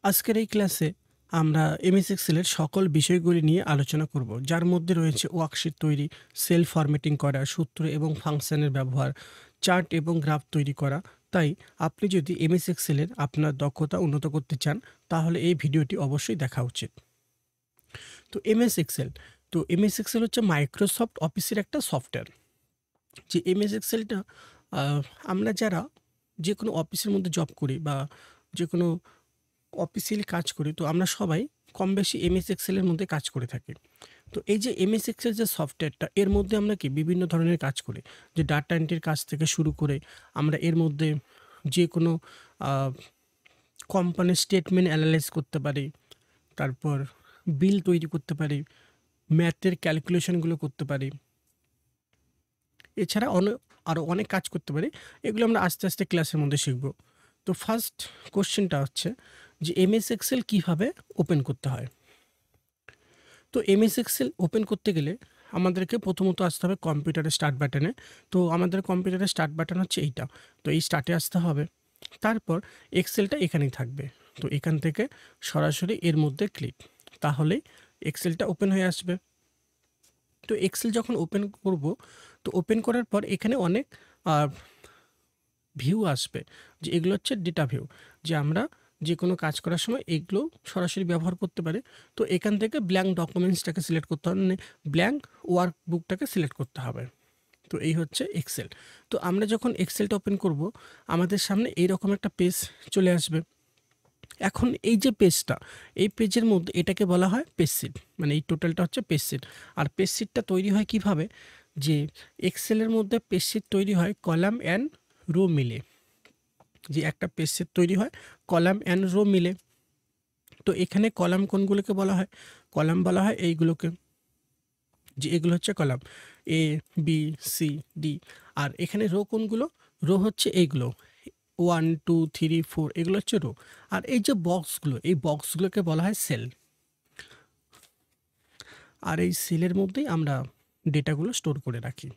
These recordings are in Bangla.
আজকের এই ক্লাসে আমরা এমএস এক্সেলের সকল বিষয়গুলি নিয়ে আলোচনা করব, যার মধ্যে রয়েছে ওয়ার্কশিট তৈরি, সেল ফরম্যাটিং করা, সূত্র এবং ফাংশনের ব্যবহার, চার্ট এবং গ্রাফ তৈরি করা। তাই আপনি যদি এমএস এক্সেলের আপনার দক্ষতা উন্নত করতে চান, তাহলে এই ভিডিওটি অবশ্যই দেখা উচিত। তো এমএস এক্সেল হচ্ছে মাইক্রোসফট অফিসের একটা সফটওয়্যার। যে এমএস এক্সেলটা আমরা যারা যে কোনো অফিসের মধ্যে জব করি বা যে কোনো অফিসিয়ালি কাজ করি, তো আমরা সবাই কম বেশি এমএস এক্সেলের মধ্যে কাজ করে থাকি। তো এই যে এমএস এক্সেল যে সফটওয়্যারটা, এর মধ্যে আমরা কি বিভিন্ন ধরনের কাজ করি, যে ডাটা এন্ট্রির কাজ থেকে শুরু করে আমরা এর মধ্যে যে কোনো কোম্পানির স্টেটমেন্ট অ্যানালাইজ করতে পারি, তারপর বিল তৈরি করতে পারি, ম্যাথের ক্যালকুলেশনগুলো করতে পারি, এছাড়া আরও অনেক কাজ করতে পারি। এগুলো আমরা আস্তে আস্তে ক্লাসের মধ্যে শিখব। তো ফার্স্ট কোশ্চেনটা হচ্ছে যে এমএস এক্সেল কীভাবে ওপেন করতে হয়। তো এমএস এক্সেল ওপেন করতে গেলে আমাদেরকে প্রথমত আসতে হবে কম্পিউটারের স্টার্ট বাটনে। তো আমাদের কম্পিউটারের স্টার্ট বাটন হচ্ছে এইটা। তো এই স্টার্টে আসতে হবে। তারপর এক্সেলটা এখানেই থাকবে। তো এখান থেকে সরাসরি এর মধ্যে ক্লিক, তাহলেই এক্সেলটা ওপেন হয়ে আসবে। তো এক্সেল যখন ওপেন করব, তো ওপেন করার পর এখানে অনেক ভিউ আসবে, যে এগুলো হচ্ছে ডেটা ভিউ, যে আমরা যে কোনো কাজ করার সময় এগুলো সরাসরি ব্যবহার করতে পারি। তো এখান থেকে ব্ল্যাঙ্ক ডকুমেন্টসটাকে সিলেক্ট করতে হবে, মানে ব্ল্যাঙ্ক ওয়ার্কবুকটাকে সিলেক্ট করতে হবে। তো এই হচ্ছে এক্সেল। তো আমরা যখন এক্সেলটা ওপেন করব, আমাদের সামনে এইরকম একটা পেজ চলে আসবে। এখন এই যে পেজটা, এই পেজের মধ্যে এটাকে বলা হয় পেজ শিট, মানে এই টোটালটা হচ্ছে পেজ শিট। আর পেজ শিটটা তৈরি হয় কিভাবে, যে এক্সেলের মধ্যে পেজ শিট তৈরি হয় কলাম অ্যান্ড রো মিলে। যে একটা পেজ শিট তৈরি হয় কলাম অ্যান্ড রো মিলে। তো এখানে কলাম কোনগুলোকে বলা হয়, কলাম বলা হয় এইগুলোকে, যে এগুলো হচ্ছে column A, B, C, D. আর এখানে রো কোনগুলো, রো হচ্ছে এইগুলো 1, 2, 3, 4, এগুলো হচ্ছে রো। আর এই যে বক্সগুলো, এই বক্সগুলোকে বলা হয় সেল। আর এই সেলের মধ্যেই আমরা ডেটাগুলো স্টোর করে রাখি।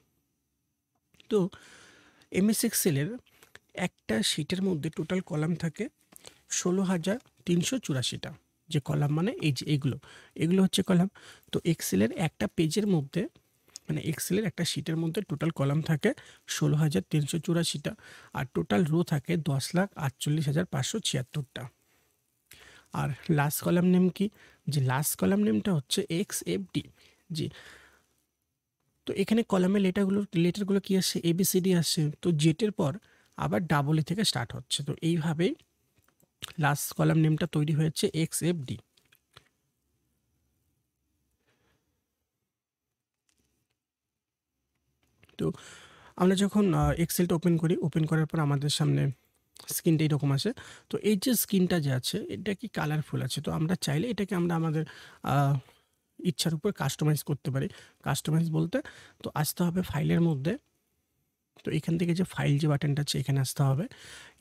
তো এমএস এক্সেলের একটা শিটের মধ্যে টোটাল কলাম থাকে 16,384টা। যে কলাম মানে এই যে এগুলো, এগুলো হচ্ছে কলাম। তো এক্সেলের একটা পেজের মধ্যে, মানে এক্সেলের একটা শিটের মধ্যে টোটাল কলাম থাকে 16,384টা। আর টোটাল রো থাকে 10,48,576টা। আর লাস্ট কলাম নেম কি, যে লাস্ট কলাম নেমটা হচ্ছে XFD। জি। তো এখানে কলামের লেটারগুলো কি আসছে, ABCD আসছে। তো জেটের পর আবার ডাবল এ থেকে স্টার্ট হচ্ছে। তো এইভাবেই লাস্ট কলাম নেমটা তৈরি হয়েছে XFD। তো আমরা যখন এক্সেলটা ওপেন করি, ওপেন করার পর আমাদের সামনে স্ক্রিনটা এরকম আসে। তো এই যে স্ক্রিনটা যে আছে, এটা কি কালারফুল আছে, তো আমরা চাইলে এটাকে আমরা আমাদের ইচ্ছার উপর কাস্টমাইজ করতে পারি। কাস্টমাইজ বলতে তো আসতে হবে ফাইলের মধ্যে। তো এখান থেকে যে ফাইল যে বাটনটা আছে, এখানে আসতে হবে।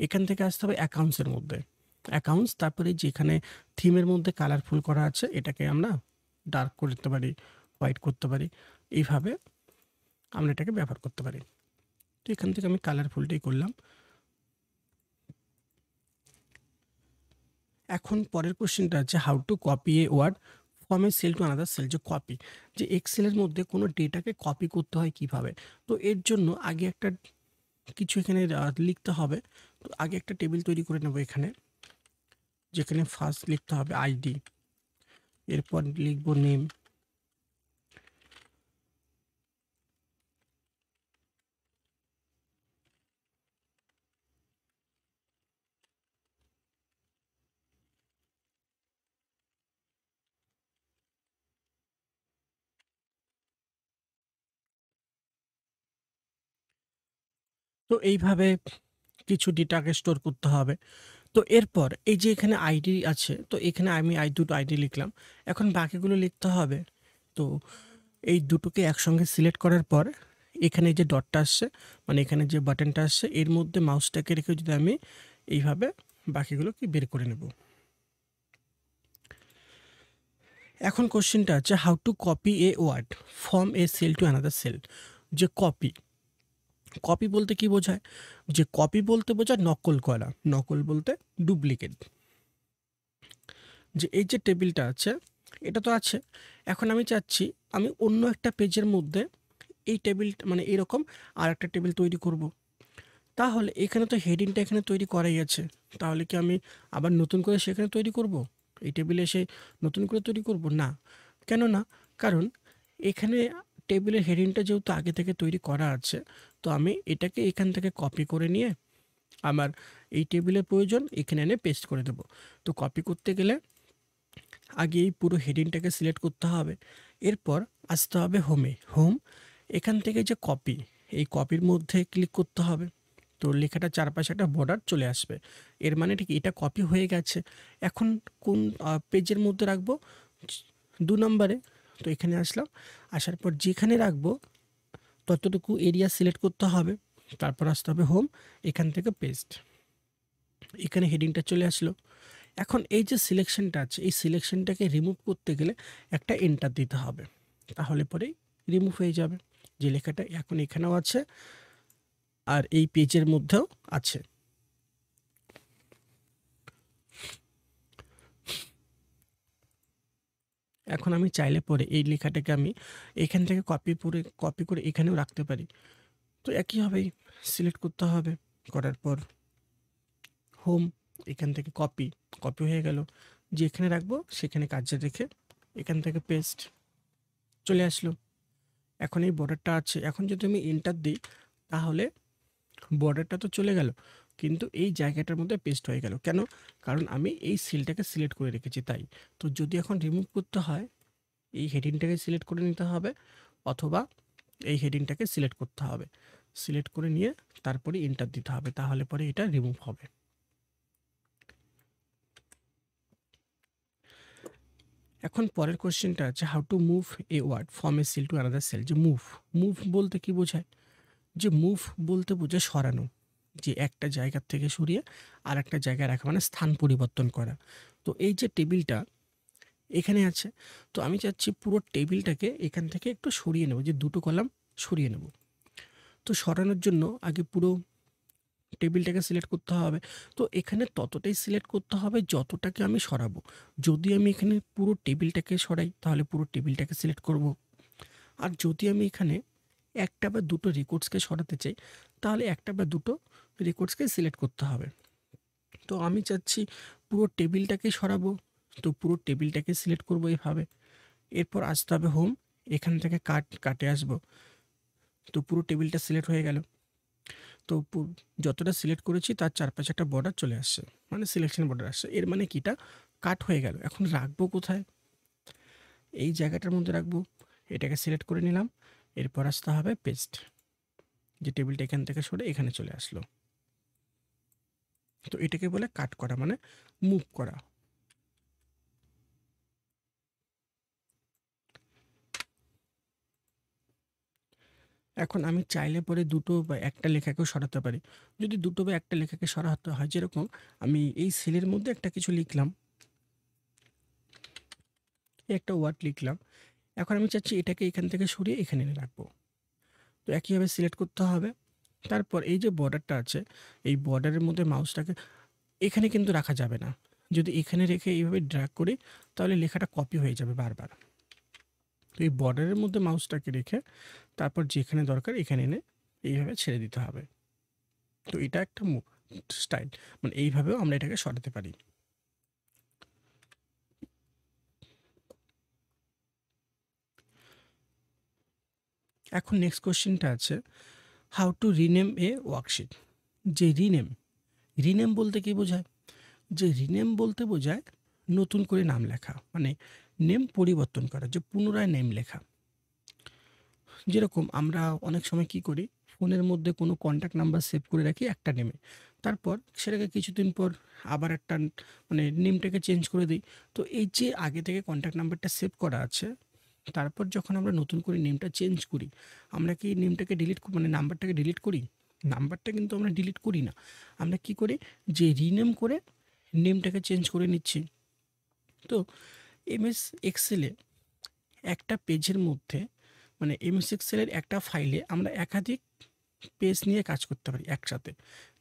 এখান থেকে আসতে হবে অ্যাকাউন্টসের মধ্যে, অ্যাকাউন্টস। তারপরে যেখানে থিমের মধ্যে কালারফুল করা আছে, এটাকে আমরা ডার্ক করতে পারি, হোয়াইট করতে পারি। এইভাবে আমরা এটাকে ব্যবহার করতে পারি। তো এখান থেকে আমি কালারফুলটাই করলাম। এখন পরের কোশ্চেনটা আছে how to copy a word from a cell to another cell. যে কপি, যে এক্সেলের মধ্যে কোনো ডেটাকে কপি করতে হয় কিভাবে। তো এর জন্য আগে একটা কিছু এখানে লিখতে হবে। তো আগে একটা টেবিল তৈরি করে নেব এখানে, যেখানে ফার্স্ট লিখতে হবে আইডি, এরপর লিখব নেম, তো এইভাবে কিছু ডেটাকে স্টোর করতে হবে। তো এরপর এই যে এখানে আইডি আছে, তো এখানে আমি দুটো আইডি লিখলাম। এখন বাকিগুলো লিখতে হবে। তো এই দুটোকে একসঙ্গে সিলেক্ট করার পর এখানে যে ডটটা আসছে, মানে এখানে যে বাটনটা আসছে, এর মধ্যে মাউসটাকে রেখে যদি আমি এইভাবে বাকিগুলো কি বের করে নেব। এখন কোশ্চেনটা আছে how to copy a word from a cell to another cell. যে কপি, কপি বলতে কি বোঝায়, যে কপি বলতে বোঝায় নকল করা, নকল বলতে ডুপ্লিকেট। যে এই যে টেবিলটা আছে এটা তো আছে, এখন আমি চাচ্ছি আমি অন্য একটা পেজের মধ্যে এই টেবিল মানে এরকম আর একটা টেবিল তৈরি করব। তাহলে এখানে তো হেডিংটা এখানে তৈরি করাই আছে, তাহলে কি আমি আবার নতুন করে সেখানে তৈরি করব? এই টেবিলে এসে নতুন করে তৈরি করব না। কেন না? কারণ এখানে টেবিলের হেডিংটা যেহেতু আগে থেকে তৈরি করা আছে, তো আমি এটাকে এখান থেকে কপি করে নিয়ে আমার এই টেবিলের প্রয়োজন এখানে এনে পেস্ট করে দেব। তো কপি করতে গেলে আগে এই পুরো হেডিংটাকে সিলেক্ট করতে হবে, এরপর আসতে হবে হোমে। হোম, এখান থেকে যে কপি, এই কপির মধ্যে ক্লিক করতে হবে। তো লেখাটা চারপাশে একটা বর্ডার চলে আসবে, এর মানে ঠিক এটা কপি হয়ে গেছে। এখন কোন পেজের মধ্যে রাখবো? 2 নম্বরে। তো এখানে আসলাম, আসার পর যেখানে রাখবো ততটুকু এরিয়া সিলেক্ট করতে হবে, তারপর আসতে হবে হোম, এখান থেকে পেস্ট। এখানে হেডিংটা চলে আসলো। এখন এই যে সিলেকশনটা আছে এই সিলেকশনটাকে রিমুভ করতে গেলে একটা এন্টার দিতে হবে, তাহলে পরেই রিমুভ হয়ে যাবে। যে লেখাটা এখন এখানেও আছে আর এই পেজের মধ্যেও আছে। এখন আমি চাইলে পরে এই লেখাটাকে আমি এখান থেকে কপি করে এখানেও রাখতে পারি। তো একইভাবেই সিলেক্ট করতে হবে, করার পর হোম, এখান থেকে কপি, কপি হয়ে গেল। যেখানে রাখবো সেখানে কাজে রেখে এখান থেকে পেস্ট, চলে আসলো। এখন এই বর্ডারটা আছে, এখন যদি আমি এন্টার দিই তাহলে বর্ডারটা তো চলে গেল, কিন্তু এই জায়গাটার মধ্যে পেস্ট হয়ে গেল। কেন? কারণ আমি এই সেলটাকে সিলেক্ট করে রেখেছি তাই। তো যদি এখন রিমুভ করতে হয় এই হেডিংটাকে সিলেক্ট করে নিতে হবে, অথবা এই হেডিংটাকে সিলেক্ট করতে হবে, সিলেক্ট করে নিয়ে তারপরে এন্টার দিতে হবে, তাহলে পরে এটা রিমুভ হবে। এখন পরের কোশ্চেনটা আছে how to move a word from a cell to another cell. যে মুভ, মুভ বলতে কি বোঝায়? যে মুভ বলতে বোঝায় সরানো, যে একটা জায়গার থেকে সরিয়ে আর একটা জায়গায় রাখা, মানে স্থান পরিবর্তন করা। তো এই যে টেবিলটা এখানে আছে, তো আমি চাচ্ছি পুরো টেবিলটাকে এখান থেকে একটু সরিয়ে নেব, যে দুটো কলাম সরিয়ে নেব। তো সরানোর জন্য আগে পুরো টেবিলটাকে সিলেক্ট করতে হবে। তো এখানে ততটাই সিলেক্ট করতে হবে যতটাকে আমি সরাবো। যদি আমি এখানে পুরো টেবিলটাকে সরাই তাহলে পুরো টেবিলটাকে সিলেক্ট করব। আর যদি আমি এখানে একটা বা দুটো রেকর্ডসকে সরাতে চাই তাহলে একটা বা দুটো রেকর্ডসকে সিলেক্ট করতে হবে। তো আমি চাচ্ছি পুরো টেবিলটাকে সরাবো, তো পুরো টেবিলটাকে সিলেক্ট করব এভাবে। এরপর আসতে হবে হোম, এখান থেকে কাটে আসবো। তো পুরো টেবিলটা সিলেক্ট হয়ে গেল। তো যতটা সিলেক্ট করেছি তার চারপাশে একটা বর্ডার চলে আসছে, মানে সিলেকশন বর্ডার আসছে, এর মানে কিটা কাট হয়ে গেল। এখন রাখবো কোথায়? এই জায়গাটার মধ্যে রাখবো, এটাকে সিলেক্ট করে নিলাম। এরপর আসতে হবে পেস্ট, যে টেবিলটা এখান থেকে সরে এখানে চলে আসলো। তো এটাকে বলে কাট করা, মানে মুভ করা। এখন আমি চাইলে পরে দুটো বা একটা লেখাকেও সরাতে পারি। যদি দুটো বা একটা লেখাকে সরাতে হয়, যেরকম আমি এই সেলের মধ্যে একটা কিছু লিখলাম, একটা ওয়ার্ড লিখলাম, এখন আমি চাচ্ছি এটাকে এখান থেকে সরিয়ে এখানে এনে রাখবো। তো একইভাবে সিলেক্ট করতে হবে। তারপর এই যে বর্ডারটা আছে এই বর্ডারের মধ্যে মাউসটাকে এখানে কিন্তু রাখা যাবে না। যদি এখানে রেখে এইভাবে ড্র্যাগ করি তাহলে লেখাটা কপি হয়ে যাবে বারবার। তো এই বর্ডারের মধ্যে মাউসটাকে রেখে তারপর যেখানে দরকার এখানে এনে এইভাবে ছেড়ে দিতে হবে। তো এটা একটা স্টাইল, মানে এইভাবেও আমরা এটাকে সরাতে পারি। এখন নেক্সট কোশ্চেনটা আছে how two rename A worksheet. যে রিনেম, রিনেম বলতে কি বোঝায়? যে রিনেম বলতে বোঝায় নতুন করে নাম লেখা, মানে নেম পরিবর্তন করা, যে পুনরায় নেম লেখা। যেরকম আমরা অনেক সময় কি করি, ফোনের মধ্যে কোনো কন্ট্যাক্ট নাম্বার সেভ করে রাখি একটা নেমে, তারপর সেটাকে কিছুদিন পর আবার একটা মানে নেমটাকে চেঞ্জ করে দিই। তো এই যে আগে থেকে কন্ট্যাক্ট নাম্বারটা সেভ করা আছে, তারপর যখন আমরা নতুন করে নেমটা চেঞ্জ করি, আমরা কি নেমটাকে ডিলিট মানে নাম্বারটাকে ডিলিট করি? নাম্বারটা কিন্তু আমরা ডিলিট করি না। আমরা কি করি, যে রিনেম করে নেমটাকে চেঞ্জ করে নিচ্ছি। তো এমএস এক্সেলে একটা পেজের মধ্যে, মানে এমএস এক্সেলের একটা ফাইলে আমরা একাধিক পেজ নিয়ে কাজ করতে পারি একসাথে,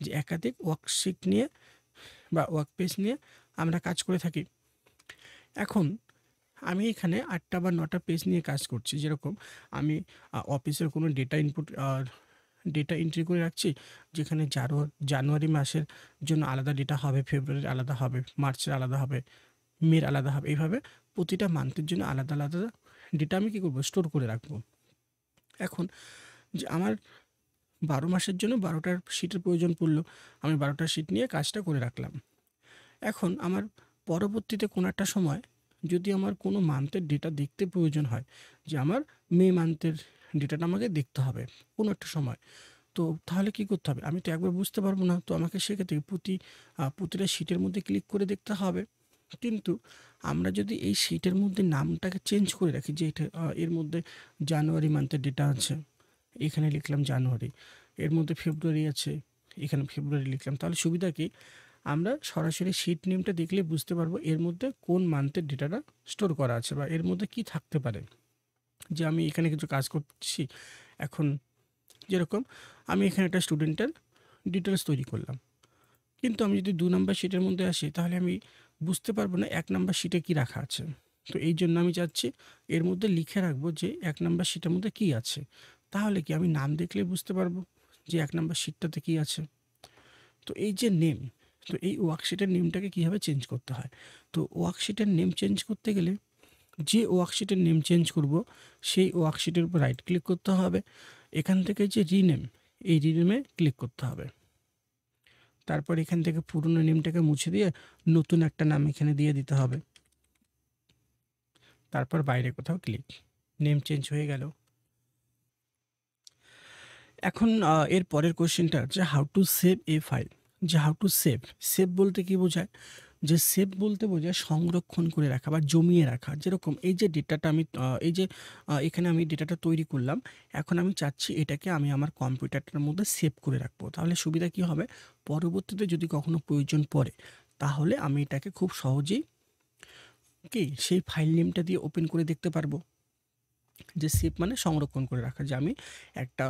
যে একাধিক ওয়ার্কশিট নিয়ে বা ওয়ার্ক পেজ নিয়ে আমরা কাজ করে থাকি। এখন আমি এখানে ৮ টা বা ৯ টা পেজ নিয়ে কাজ করছি। যেরকম আমি অফিসের কোনো ডেটা এন্ট্রি করে রাখছি, যেখানে জানুয়ারি মাসের জন্য আলাদা ডেটা হবে, ফেব্রুয়ারির আলাদা হবে, মার্চের আলাদা হবে, মের আলাদা হবে। এইভাবে প্রতিটা মান্থের জন্য আলাদা, আলাদা ডেটা আমি কী করব? স্টোর করে রাখবো। এখন যে আমার ১২ মাসের জন্য ১২ টার শিটের প্রয়োজন পড়ল। আমি ১২ টা শিট নিয়ে কাজটা করে রাখলাম। এখন আমার পরবর্তীতে কোনো একটা সময় যদি আমার কোনো মান্থের ডেটা দেখতে প্রয়োজন হয়, যে আমার মে মান্থের ডেটাটা আমাকে দেখতে হবে কোনো একটা সময়। তো তাহলে কী করতে হবে? আমি তো একবার বুঝতে পারবো না। তো আমাকে সেক্ষেত্রে প্রতিটা শিটের মধ্যে ক্লিক করে দেখতে হবে। কিন্তু আমরা যদি এই শিটের মধ্যে নামটাকে চেঞ্জ করে রাখি, যে এটা এর মধ্যে জানুয়ারি মান্থের ডেটা আছে, এখানে লিখলাম জানুয়ারি। এর মধ্যে ফেব্রুয়ারি আছে, এখানে ফেব্রুয়ারি লিখলাম। তাহলে সুবিধা কি? আমরা সরাসরি শিট নেমটা দেখলে বুঝতে পারবো এর মধ্যে কোন মান্থের ডেটাটা স্টোর করা আছে বা এর মধ্যে কি থাকতে পারে। যে আমি এখানে কিছু কাজ করছি, এখন যেরকম আমি এখানে একটা স্টুডেন্টের ডিটেলস তৈরি করলাম। কিন্তু আমি যদি ২ নাম্বার শিটের মধ্যে আসি, তাহলে আমি বুঝতে পারবো না ১ নাম্বার শিটে কী রাখা আছে। তো এই জন্য আমি চাচ্ছি এর মধ্যে লিখে রাখবো যে ১ নাম্বার শিটের মধ্যে কী আছে। তাহলে কি আমি নাম দেখলেই বুঝতে পারবো যে ১ নাম্বার শিটটাতে কী আছে। তো এই যে নেম, তো এই ওয়ার্কশিটের নেমটাকে কীভাবে চেঞ্জ করতে হয়? তো ওয়ার্কশিটের নেম চেঞ্জ করতে গেলে যে ওয়ার্কশিটের নেম চেঞ্জ করব, সেই ওয়ার্কশিটের উপর রাইট ক্লিক করতে হবে। এখান থেকে যে রিনেম, এই রিনেমে ক্লিক করতে হবে। তারপর এখান থেকে পুরনো নেমটাকে মুছে দিয়ে নতুন একটা নাম এখানে দিয়ে দিতে হবে। তারপর বাইরে কোথাও ক্লিক। নেম চেঞ্জ হয়ে গেল। এখন এর পরের কোয়েশ্চেনটা যে how to save A file. যে হাউ টু সেভ, সেভ বলতে কী বোঝায়? যে সেভ বলতে বোঝায় সংরক্ষণ করে রাখা বা জমিয়ে রাখা। যেরকম এই যে ডেটাটা আমি এখানে আমি ডেটাটা তৈরি করলাম। এখন আমি চাচ্ছি এটাকে আমি আমার কম্পিউটারটার মধ্যে সেভ করে রাখবো। তাহলে সুবিধা কী হবে? পরবর্তীতে যদি কখনো প্রয়োজন পড়ে, তাহলে আমি এটাকে খুব সহজেই সেই ফাইল নেমটা দিয়ে ওপেন করে দেখতে পারবো। যে সেভ মানে সংরক্ষণ করে রাখা, যে আমি একটা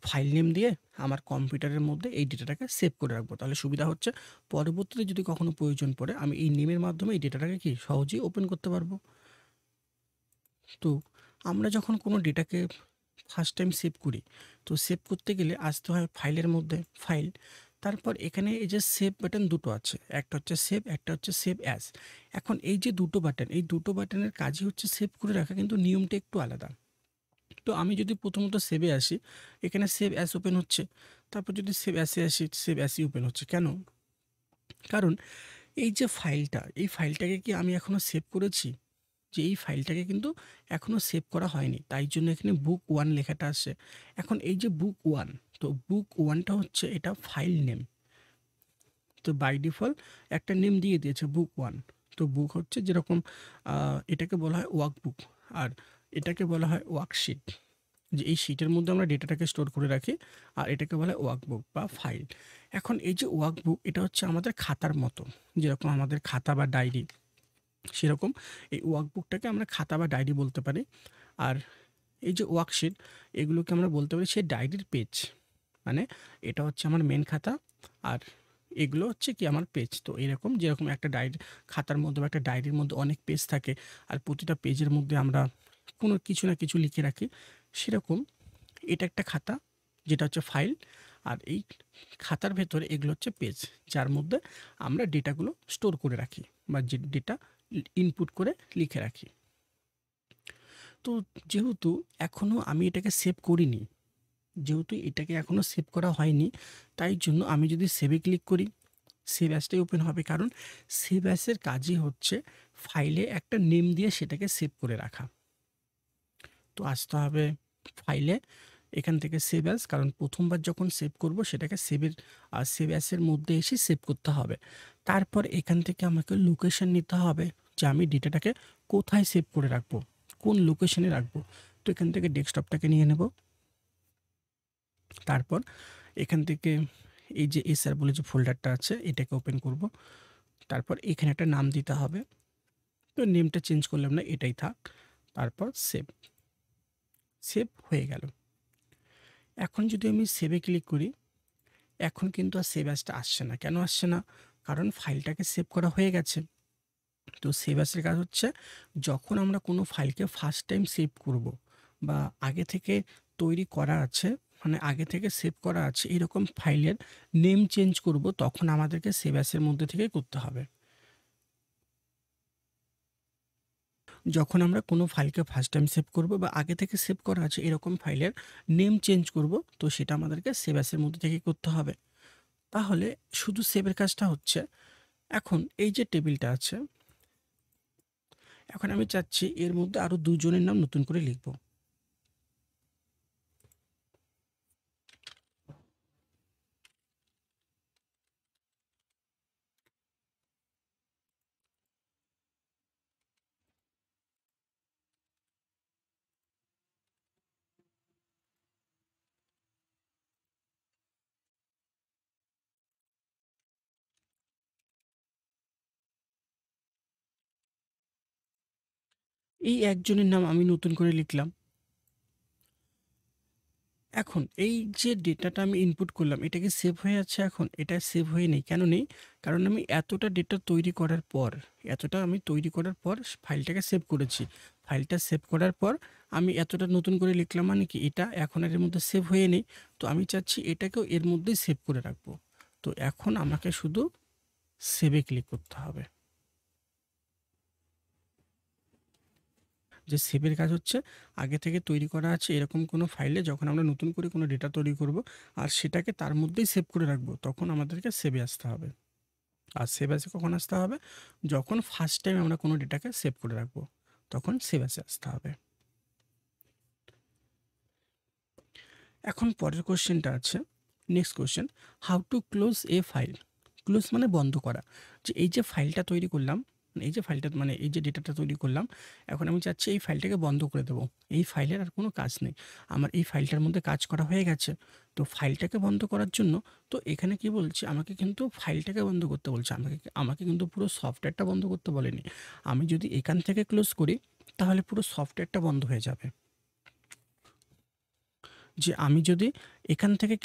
ফাইল নেম দিয়ে আমার কম্পিউটারের মধ্যে এই ডেটাটাকে সেভ করে রাখবো। তাহলে সুবিধা হচ্ছে পরবর্তীতে যদি কখনো প্রয়োজন পড়ে, আমি এই নেমের মাধ্যমে এই ডেটাটাকে সহজেই ওপেন করতে পারবো। তো আমরা যখন কোনো ডেটাকে ফার্স্ট টাইম সেভ করি, তো সেভ করতে গেলে আসতে হয় ফাইলের মধ্যে, ফাইল। তারপর এখানে এই যে সেভ বাটন দুটো আছে, একটা হচ্ছে সেভ, একটা হচ্ছে সেভ অ্যাজ। এখন এই যে দুটো বাটন, এই দুটো বাটনের কাজই হচ্ছে সেভ করে রাখা, কিন্তু নিয়মটা একটু আলাদা। তো আমি যদি প্রথমত সেভে আসি, এখানে সেভ অ্যাজ ওপেন হচ্ছে। তারপর যদি সেভ অ্যাসে আসি, সেভ অ্যাসই ওপেন হচ্ছে। কেন? কারণ এই যে ফাইলটা, এই ফাইলটাকে কি আমি এখনও সেভ করেছি? যে এই ফাইলটাকে কিন্তু এখনও সেভ করা হয়নি। তাই জন্য এখানে বুক 1 লেখাটা আসছে। এখন এই যে বুক 1, তো বুক 1 টা হচ্ছে এটা ফাইল নেম। তো বাই ডিফল্ট একটা নেম দিয়ে দিয়েছে বুক 1। তো বুক হচ্ছে যেরকম এটাকে বলা হয় ওয়ার্কবুক, আর এটাকে বলা হয় ওয়ার্কশিট। যে এই শিটের মধ্যে আমরা ডেটাটাকে স্টোর করে রাখি, আর এটাকে বলা হয় ওয়ার্কবুক বা ফাইল। এখন এই যে ওয়ার্কবুক, এটা হচ্ছে আমাদের খাতার মতো। যেরকম আমাদের খাতা বা ডায়েরি, সেরকম এই ওয়ার্কবুকটাকে আমরা খাতা বা ডায়েরি বলতে পারি। আর এই যে ওয়ার্কশিট, এগুলোকে আমরা বলতে পারি সেই ডায়েরির পেজ। মানে এটা হচ্ছে আমার মেন খাতা, আর এগুলো হচ্ছে কি আমার পেজ। তো এরকম যেরকম একটা খাতার মধ্যে বা একটা ডায়েরির মধ্যে অনেক পেজ থাকে, আর প্রতিটা পেজের মধ্যে আমরা কোনো কিছু না কিছু লিখে রাখি, সেরকম এটা একটা খাতা, যেটা হচ্ছে ফাইল। আর এই খাতার ভেতরে এগুলো হচ্ছে পেজ, যার মধ্যে আমরা ডেটাগুলো স্টোর করে রাখি বা যে ডেটা ইনপুট করে লিখে রাখি। তো যেহেতু এখনও আমি এটাকে সেভ করিনি, যেহেতু এটাকে এখনও সেভ করা হয়নি, তাই জন্য আমি যদি সেভে ক্লিক করি, সেভ অ্যাজটাই ওপেন হবে। কারণ সেভ অ্যাজের কাজই হচ্ছে ফাইলে একটা নেম দিয়ে সেটাকে সেভ করে রাখা। তো আসতে হবে ফাইলে, এখান থেকে সেভ অ্যাজ, কারণ প্রথমবার যখন সেভ করব সেটাকে সেভ অ্যাজের মধ্যে এসে সেভ করতে হবে। তারপর এখান থেকে আমাকে লোকেশন নিতে হবে, যে আমি ডেটাটাকে কোথায় সেভ করে রাখবো, কোন লোকেশনে রাখবো। তো এখান থেকে ডেস্কটপটাকে নিয়ে নেব। তারপর এখান থেকে এই যে এসআর বলে যে ফোল্ডারটা আছে, এটাকে ওপেন করব। তারপর এখানে একটা নাম দিতে হবে। তো নেমটা চেঞ্জ করলাম না, এটাই থাক। তারপর সেভ, সেভ হয়ে গেল। এখন যদি আমি সেভে ক্লিক করি, এখন কিন্তু আর সেভ অ্যাজটা আসছে না। কেন আসছে না? কারণ ফাইলটাকে সেভ করা হয়ে গেছে। তো সেভ অ্যাসের কাজ হচ্ছে যখন আমরা কোনো ফাইলকে ফার্স্ট টাইম সেভ করব বা আগে থেকে তৈরি করা আছে, মানে আগে থেকে সেভ করা আছে এরকম ফাইলের নেম চেঞ্জ করব, তখন আমাদেরকে সেভ অ্যাসের মধ্যে থেকেই করতে হবে। যখন আমরা কোনো ফাইলকে ফার্স্ট টাইম সেভ করব বা আগে থেকে সেভ করা আছে এরকম ফাইলের নেম চেঞ্জ করব, তো সেটা আমাদেরকে সেভ অ্যাসের মধ্যে থেকেই করতে হবে। তাহলে শুধু সেভের কাজটা হচ্ছে, এখন এই যে টেবিলটা আছে, এখন আমি চাচ্ছি এর মধ্যে আরও দুজনের নাম নতুন করে লিখব। এই একজনের নাম আমি নতুন করে লিখলাম। এখন এই যে ডেটাটা আমি ইনপুট করলাম এটা কি সেভ হয়ে আছে? এখন এটা সেভ হয়ে নেই। কেন নেই? কারণ আমি এতটা ডেটা তৈরি করার পর, ফাইলটাকে সেভ করেছি। ফাইলটা সেভ করার পর আমি এতটা নতুন করে লিখলাম, মানে কি এটা এখন আর এর মধ্যে সেভ হয়ে নেই। তো আমি চাচ্ছি এটাকেও এর মধ্যেই সেভ করে রাখবো। তো এখন আমাকে শুধু সেভে ক্লিক করতে হবে। যে সেভের কাজ হচ্ছে আগে থেকে তৈরি করা আছে এরকম কোনো ফাইলে যখন আমরা নতুন করে কোনো ডেটা তৈরি করব আর সেটাকে তার মধ্যেই সেভ করে রাখবো, তখন আমাদেরকে সেভে আসতে হবে। আর সেভ অ্যাসে কখন আসতে হবে? যখন ফার্স্ট টাইম আমরা কোনো ডেটাকে সেভ করে রাখবো, তখন সেভ অ্যাসে আসতে হবে। এখন পরের কোশ্চেনটা আছে, next question, how to close A file. Close মানে বন্ধ করা। যে এই যে ফাইলটা তৈরি করলাম, এই যে ডেটাটা তৈরি করলাম, এখন আমি চাচ্ছি এই ফাইলটাকে বন্ধ করে দেবো। এই ফাইলের আর কোনো কাজ নেই, আমার এই ফাইলটার মধ্যে কাজ করা হয়ে গেছে। তো ফাইলটাকে বন্ধ করার জন্য, তো এখানে কি বলছে, আমাকে কিন্তু ফাইলটাকে বন্ধ করতে বলছে, আমাকে কিন্তু পুরো সফটওয়্যারটা বন্ধ করতে বলেনি। আমি যদি এখান থেকে ক্লোজ করি তাহলে পুরো সফটওয়্যারটা বন্ধ হয়ে যাবে। যে আমি যদি এখান থেকে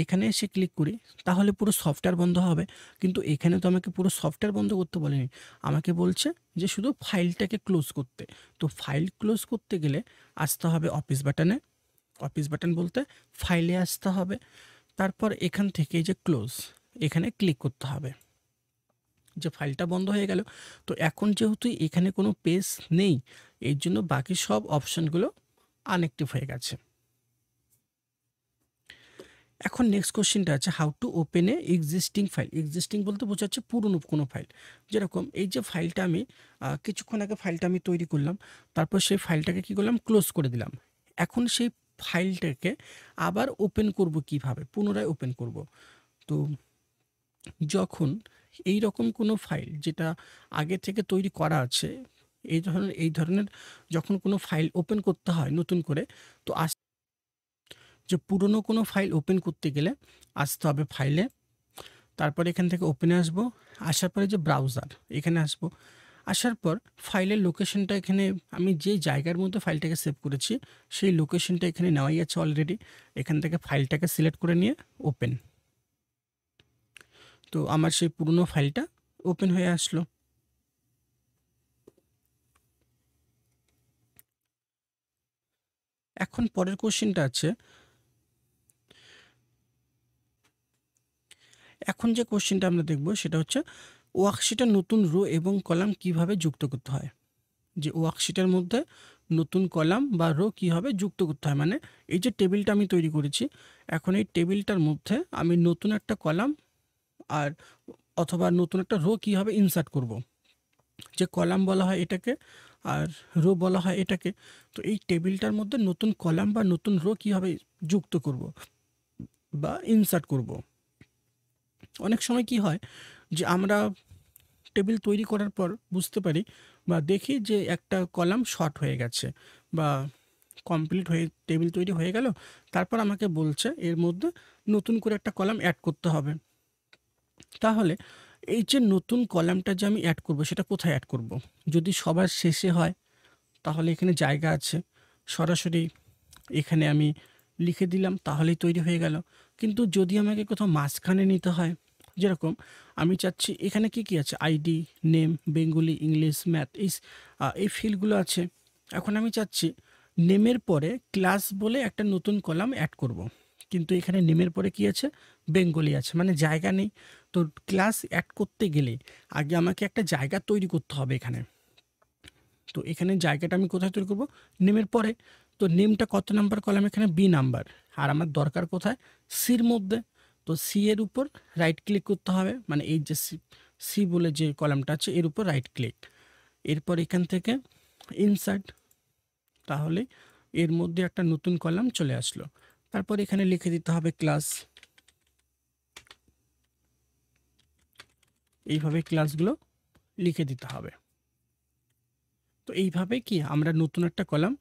এখানে এসে ক্লিক করি তাহলে পুরো সফটওয়্যার বন্ধ হবে। কিন্তু এখানে তো আমাকে পুরো সফটওয়্যার বন্ধ করতে বলেনি। আমাকে বলছে যে শুধু ফাইলটাকে ক্লোজ করতে। তো ফাইল ক্লোজ করতে গেলে আসতে হবে অফিস বাটনে। অফিস বাটন বলতে ফাইলে আসতে হবে। তারপর এখান থেকে এই যে ক্লোজ, এখানে ক্লিক করতে হবে। যে ফাইলটা বন্ধ হয়ে গেল। তো এখন যেহেতু এখানে কোনো পেজ নেই, এর জন্য বাকি সব অপশানগুলো আনঅ্যাক্টিভ হয়ে গেছে। এখন নেক্সট কোশ্চেনটা আছে, how to open A existing file. Existing বলতে বোঝাচ্ছে পুরনো কোনো ফাইল। যেরকম এই যে ফাইলটা আমি কিছুক্ষণ আগে ফাইলটা আমি তৈরি করলাম, তারপর সেই ফাইলটাকে কী করলাম, ক্লোজ করে দিলাম। এখন সেই ফাইলটাকে আবার ওপেন করব কিভাবে, পুনরায় ওপেন করব। তো যখন এই রকম কোনো ফাইল যেটা আগে থেকে তৈরি করা আছে, এই ধরনের যখন কোনো ফাইল ওপেন করতে হয় নতুন করে, তো যে পুরনো কোনো ফাইল ওপেন করতে গেলে আসতে হবে ফাইলে, তারপর এখান থেকে ওপেনে আসবো। আসার পরে যে ব্রাউজার, এখানে আসবো। আসার পর ফাইলের লোকেশনটা, এখানে আমি যে জায়গার মধ্যে ফাইলটাকে সেভ করেছি সেই লোকেশনটা এখানে নেওয়াই আছে অলরেডি। এখান থেকে ফাইলটাকে সিলেক্ট করে নিয়ে ওপেন। তো আমার সেই পুরনো ফাইলটা ওপেন হয়ে আসলো। এখন পরের কোশ্চেনটা আছে, এখন যে কোশ্চেনটা আমরা দেখব সেটা হচ্ছে ওয়ার্কশিটে নতুন রো এবং কলাম কিভাবে যুক্ত করতে হয়। যে ওয়ার্কশিটের মধ্যে নতুন কলাম বা রো কীভাবে যুক্ত করতে হয়, মানে এই যে টেবিলটা আমি তৈরি করেছি, এখন এই টেবিলটার মধ্যে আমি নতুন একটা কলাম আর অথবা নতুন একটা রো কীভাবে ইনসার্ট করব। যে কলাম বলা হয় এটাকে আর রো বলা হয় এটাকে। তো এই টেবিলটার মধ্যে নতুন কলাম বা নতুন রো কীভাবে যুক্ত করব বা ইনসার্ট করব। অনেক সময় কি হয় যে আমরা টেবিল তৈরি করার পর বুঝতে পারি বা দেখি যে একটা কলাম শর্ট হয়ে গেছে বা কমপ্লিট হয়ে টেবিল তৈরি হয়ে গেল, তারপর আমাকে বলছে এর মধ্যে নতুন করে একটা কলাম অ্যাড করতে হবে। তাহলে এই যে নতুন কলামটা যে আমি অ্যাড করব সেটা কোথায় অ্যাড করব? যদি সবার শেষে হয় তাহলে এখানে জায়গা আছে, সরাসরি এখানে আমি লিখে দিলাম তাহলেই তৈরি হয়ে গেল। কিন্তু যদি আমাকে কোথাও মাঝখানে নিতে হয় যেরকম আমি চাচ্ছি এখানে কি আছে ID, name, Bengali, English, math এই ফিল্ডগুলো আছে। এখন আমি চাচ্ছি নেমের পরে ক্লাস বলে একটা নতুন কলাম অ্যাড করব। কিন্তু এখানে নেমের পরে কি আছে, বেঙ্গলি আছে, মানে জায়গা নেই। তো ক্লাস অ্যাড করতে গেলে আগে আমাকে একটা জায়গা তৈরি করতে হবে এখানে। তো এখানে জায়গাটা আমি কোথায় তৈরি করব, নেমের পরে। তো নেমটা কত নাম্বার কলাম, এখানে বি নাম্বার, আর আমার দরকার কোথায়, সির মধ্যে। তো সি এর উপর রাইট ক্লিক করতে হবে, মানে এই যে সি, সি বলে যে কলামটা আছে এর উপর রাইট ক্লিক। এরপর এখান থেকে ইনসার্ট, তাহলে এর মধ্যে একটা নতুন কলাম চলে আসলো। তারপর এখানে লিখে দিতে হবে ক্লাস। এইভাবে ক্লাসগুলো লিখে দিতে হবে। তো এইভাবে কি আমরা নতুন একটা কলাম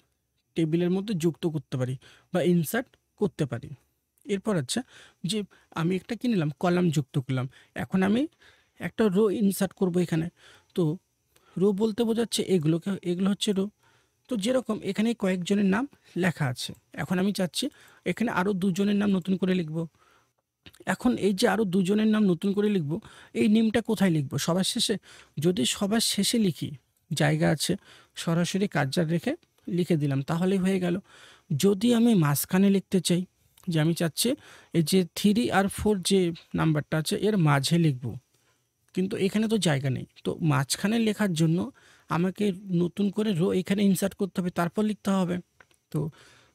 টেবিলের মধ্যে যুক্ত করতে পারি বা ইনসার্ট করতে পারি। এরপর আচ্ছা, যে আমি একটা কি নিলাম, কলাম যুক্ত করলাম। এখন আমি একটা রো ইনসার্ট করব এখানে। তো রো বলতে বোঝাচ্ছে এগুলো হচ্ছে রো। তো যেরকম এখানে কয়েকজনের নাম লেখা আছে, এখন আমি চাচ্ছি এখানে আরও দুজনের নাম নতুন করে লিখব। এখন এই যে আরও দুজনের নাম নতুন করে লিখব, এই নেমটা কোথায় লিখব, সবার শেষে? যদি সবার শেষে লিখি, জায়গা আছে, সরাসরি কার্সার রেখে লিখে দিলাম, তাহলেই হয়ে গেল। যদি আমি মাঝখানে লিখতে চাই, যে আমি চাচ্ছি এই যে 3 আর 4 যে নাম্বারটা আছে এর মাঝে লিখব, কিন্তু এখানে তো জায়গা নেই। তো মাঝখানে লেখার জন্য আমাকে নতুন করে রো এখানে ইনসার্ট করতে হবে, তারপর লিখতে হবে। তো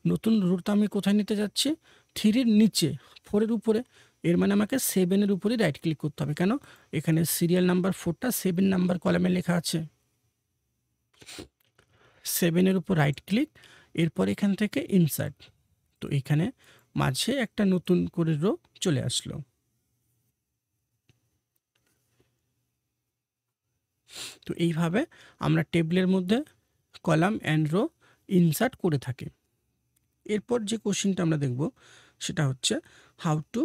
নতুন রোটা আমি কোথায় নিতে যাচ্ছি, 3-র নিচে, 4-এর উপরে। এর মানে আমাকে 7-এর উপরে রাইট ক্লিক করতে হবে। কেন, এখানে সিরিয়াল নাম্বার 4টা 7 নাম্বার কলামে লেখা আছে। 7-এর উপর রাইট ক্লিক, এরপর এখান থেকে ইনসার্ট। তো এখানে মাঝে একটা নতুন করে রো চলে আসলো। তো এইভাবে আমরা টেবিলের মধ্যে কলাম অ্যান্ড রো ইনসার্ট করে থাকি। এরপর যে কোশ্চেনটা আমরা দেখব সেটা হচ্ছে হাউ টু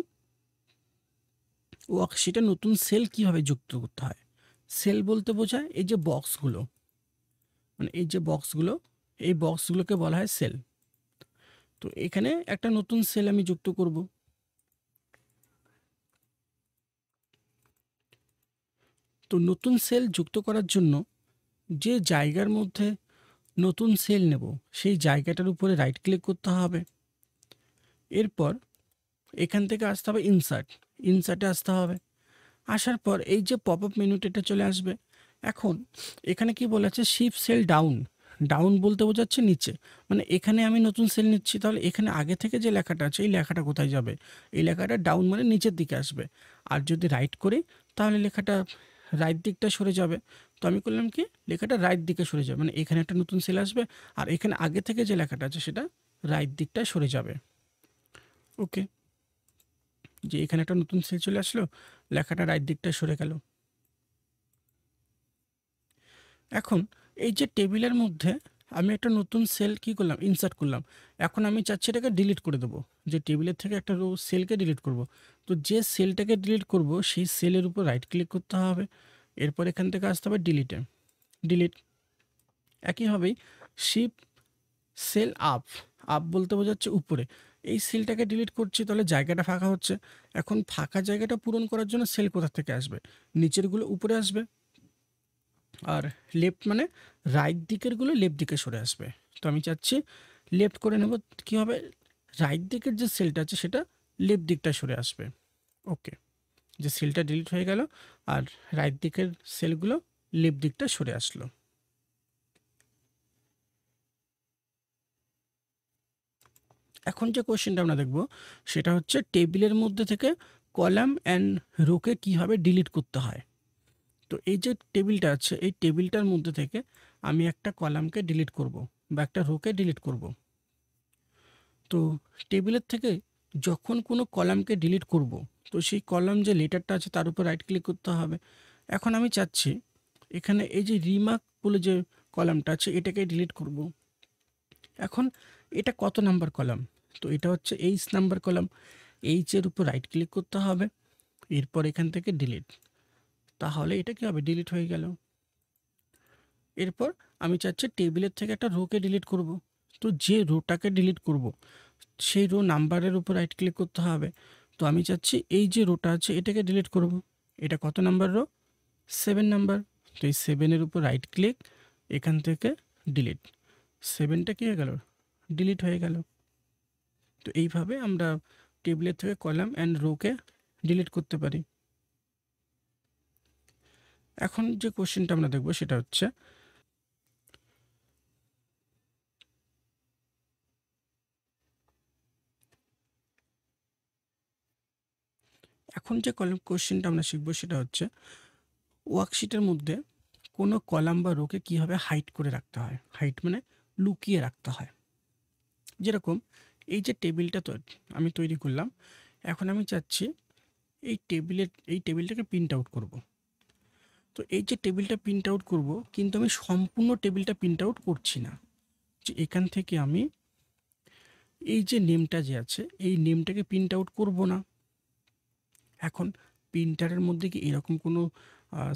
ওয়ার্কশিটে নতুন সেল কিভাবে যুক্ত করতে হয়। সেল বলতে বোঝায় এই যে বক্সগুলো, মানে এই যে বক্সগুলো, এই বক্সগুলোকে বলা হয় সেল। তো এখানে একটা নতুন সেল আমি যুক্ত করব। তো নতুন সেল যুক্ত করার জন্য যে জায়গার মধ্যে নতুন সেল নেব সেই জায়গাটার উপরে রাইট ক্লিক করতে হবে। এরপর এখান থেকে আসতে হবে ইনসার্টে আসতে হবে। আসার পর এই যে পপ আপ মেনুটা এটা চলে আসবে। এখন এখানে কি বলেছে, শিফট সেল ডাউন। ডাউন বলতে বোঝাচ্ছে নিচে, মানে এখানে আমি নতুন সেল নিচ্ছি, তাহলে এখানে আগে থেকে যে লেখাটা আছে এই লেখাটা কোথায় যাবে, এই লেখাটা ডাউন মানে নিচের দিকে আসবে। আর যদি রাইট করি তাহলে লেখাটা রাইট দিকটা সরে যাবে। তো আমি করলাম কি, লেখাটা রাইট দিকে সরে যাবে, মানে এখানে একটা নতুন সেল আসবে আর এখানে আগে থেকে যে লেখাটা আছে সেটা রাইট দিকটায় সরে যাবে। ওকে, যে এখানে একটা নতুন সেল চলে আসলো, লেখাটা রাইট দিকটায় সরে গেল। এখন এই যে টেবিলের মধ্যে আমি একটা নতুন সেল কি করলাম, ইনসার্ট করলাম। এখন আমি চাচ্ছি এটাকে ডিলিট করে দেবো, যে টেবিলের থেকে একটা রো সেলকে ডিলিট করব। তো যে সেলটাকে ডিলিট করব সেই সেলের উপর রাইট ক্লিক করতে হবে। এরপর এখান থেকে আসতে হবে ডিলিট। একইভাবেই শিফট সেল আপ, আপ বলতে বোঝাচ্ছে উপরে। এই সেলটাকে ডিলিট করছি, তাহলে জায়গাটা ফাঁকা হচ্ছে। এখন ফাঁকা জায়গাটা পূরণ করার জন্য সেল কোথা থেকে আসবে, নিচেরগুলো উপরে আসবে, আর লেফট মানে রাইট দিকেরগুলো লেফট দিকে সরে আসবে। তো আমি চাচ্ছি লেফট করে নেব, কী হবে, রাইট দিকের যে সেলটা আছে সেটা লেফট দিকটা সরে আসবে। ওকে, যে সেলটা ডিলিট হয়ে গেল আর রাইট দিকের সেলগুলো লেফট দিকটা সরে আসলো। এখন যে কোশ্চেনটা আমরা দেখব সেটা হচ্ছে টেবিলের মধ্যে থেকে কলাম অ্যান্ড রোকে কীভাবে ডিলিট করতে হয়। তো এই যে টেবিলটা আছে এই টেবিলটার মধ্যে থেকে আমি একটা কলামকে ডিলিট করব বা একটা রোকে ডিলিট করব। তো টেবিলের থেকে যখন কোনো কলামকে ডিলিট করব, তো সেই কলাম যে লেটারটা আছে তার উপর রাইট ক্লিক করতে হবে। এখন আমি চাচ্ছি এখানে এই যে রিমার্ক বলে যে কলামটা আছে এটাকে ডিলিট করব। এখন এটা কত নাম্বার কলাম, তো এটা হচ্ছে 8 নাম্বার কলাম। এইচের উপর রাইট ক্লিক করতে হবে, এরপর এখান থেকে ডিলিট, তাহলে এটা কী হবে, ডিলিট হয়ে গেল। এরপর আমি চাচ্ছি টেবিলের থেকে একটা রোকে ডিলিট করব। তো যে রোটাকে ডিলিট করব সেই রো নাম্বারের উপর রাইট ক্লিক করতে হবে। তো আমি চাচ্ছি এই যে রোটা আছে এটাকে ডিলিট করব। এটা কত নাম্বার রো? 7 নাম্বার। তো এই 7 এর উপর রাইট ক্লিক, এখান থেকে ডিলিট। 7টা কি হয়ে গেল? ডিলিট হয়ে গেল। তো এইভাবে আমরা টেবিলের থেকে কলাম অ্যান্ড রোকে ডিলিট করতে পারি। এখন যে কোশ্চেনটা আমরা দেখব সেটা হচ্ছে, এখন যে কোশ্চেনটা আমরা শিখবো সেটা হচ্ছে ওয়ার্কশিটের মধ্যে কোনো কলাম বা রোকে কীভাবে হাইড করে রাখতে হয়। হাইড মানে লুকিয়ে রাখতে হয়। যেরকম এই যে টেবিলটা তো আমি তৈরি করলাম, এখন আমি চাচ্ছি এই টেবিলটাকে প্রিন্ট আউট করব। তো এই যে টেবিলটা প্রিন্ট আউট করব, কিন্তু আমি সম্পূর্ণ টেবিলটা প্রিন্ট আউট করছি না। যে এখান থেকে আমি এই যে নেমটা যে আছে এই নেমটাকে প্রিন্ট আউট করব না। এখন প্রিন্টারের মধ্যে কি এরকম কোনো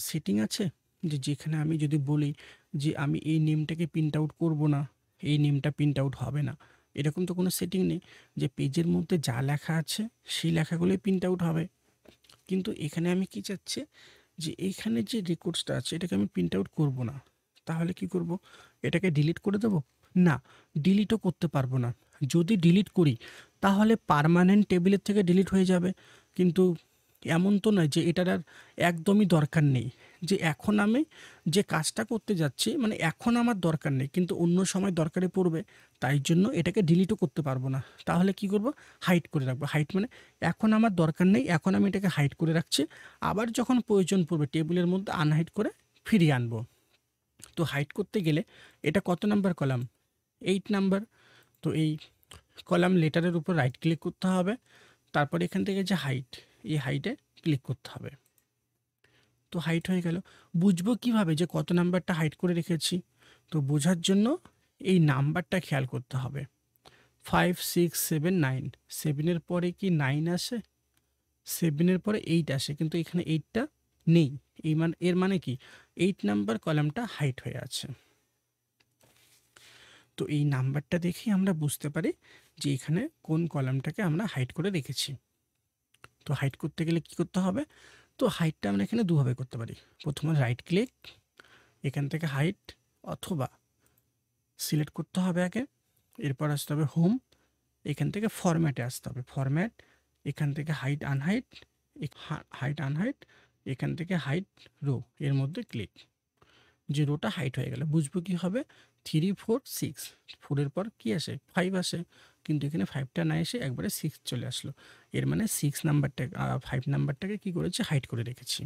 সেটিং আছে যে যেখানে আমি যদি বলি যে আমি এই নেমটাকে প্রিন্ট আউট করব না, এই নেমটা প্রিন্ট আউট হবে না, এরকম তো কোনো সেটিং নেই। যে পেজের মধ্যে যা লেখা আছে সেই লেখাগুলোই প্রিন্ট আউট হবে। কিন্তু এখানে আমি কি চাচ্ছি যে এইখানে যে রেকর্ডসটা আছে এটাকে আমি প্রিন্ট আউট করব না। তাহলে কি করব? এটাকে ডিলিট করে দেব? না, ডিলিটও করতে পারবো না। যদি ডিলিট করি তাহলে পার্মানেন্ট টেবিলের থেকে ডিলিট হয়ে যাবে। কিন্তু এমন তো নয় যে এটার আর একদমই দরকার নেই। যে এখন আমি যে কাজটা করতে যাচ্ছি মানে এখন আমার দরকার নেই, কিন্তু অন্য সময় দরকারে পড়বে, তাই জন্য এটাকে ডিলিটও করতে পারবো না। তাহলে কি করব? হাইড করে রাখবো। হাইড মানে এখন আমার দরকার নেই, এখন আমি এটাকে হাইড করে রাখছি, আবার যখন প্রয়োজন পড়বে টেবিলের মধ্যে আনহাইড করে ফিরিয়ে আনবো। তো হাইড করতে গেলে এটা কত নাম্বার কলাম? 8 নাম্বার। তো এই কলাম লেটারের উপর রাইট ক্লিক করতে হবে, তারপর এখান থেকে যে হাইট, এই হাইটে ক্লিক করতে হবে। তো হাইট হয়ে গেল। বুঝবো কিভাবে যে কত নাম্বারটা হাইট করে রেখেছি? তো বোঝার জন্য এই নাম্বারটা খেয়াল করতে হবে। 5 6 7 9, 7-এর পরে কি 9 আসে? 7-এর পরে 8 আসে, কিন্তু এখানে 8টা নেই। এর মানে কি 8 নাম্বার কলামটা হাইট হয়ে আছে। তো এই নাম্বারটা দেখেই আমরা বুঝতে পারি যে এখানে কোন কলামটাকে আমরা হাইড করে রেখেছি। তো হাইড করতে গেলে কি করতে হবে? তো হাইডটা আমরা এখানে দুভাবে করতে পারি। প্রথমে রাইট ক্লিক, এখান থেকে হাইড, অথবা সিলেক্ট করতে হবে আগে, এরপর আসতে হবে হোম, এখান থেকে ফরম্যাটে আসতে হবে। ফরম্যাট, এখান থেকে হাইড আনহাইড, হাইড আনহাইড, এখান থেকে হাইড রো, এর মধ্যে ক্লিক। যে রোটা হাইট হয়ে গেল। বুঝবো কি হবে? 3 4 6, 4-এর পর কি আসে? 5 আসে, কিন্তু এখানে 5টা না এসে একবারে 6 চলে আসলো। এর মানে 6 নাম্বারটা 5 নাম্বারটাকে কি করেছি? হাইড করে রেখেছি।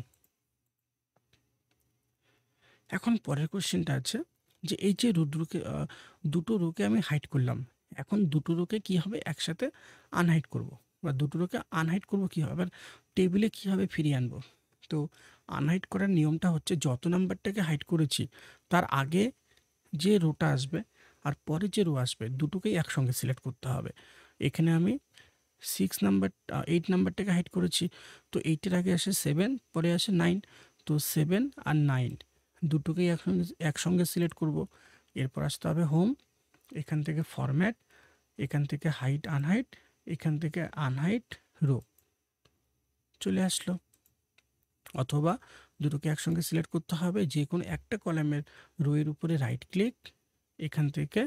এখন পরের কোশ্চেনটা আছে যে এই যে দুটো রোকে আমি হাইড করলাম, এখন দুটো রোকে কি হবে? একসাথে আনহাইড করব, বা দুটো রোকে আনহাইড করব কি হবে? এবার টেবিলে কিভাবে ফিরিয়ে আনবো? তো আনহাইড করার নিয়মটা হচ্ছে যত নাম্বারটাকে হাইড করেছি তার আগে যে রোটা আসবে আর পরে যে রো আসবে দুটোকেই একসঙ্গে সিলেক্ট করতে হবে। এখানে আমি 8 নাম্বারটাকে হাইড করেছি, তো 8-এর আগে আসে 7, পরে আসে 9। তো 7 আর 9 দুটোকেই একসঙ্গে সিলেক্ট করব। এরপর আসতে হবে হোম, এখান থেকে ফরম্যাট, এখান থেকে হাইড আনহাইড, এখান থেকে আনহাইড রো, চলে আসলো। অথবা দুটোকে একসঙ্গে সিলেক্ট করতে হবে, যে কোনো একটা কলামের রোয়ের উপরে রাইট ক্লিক, এখান থেকে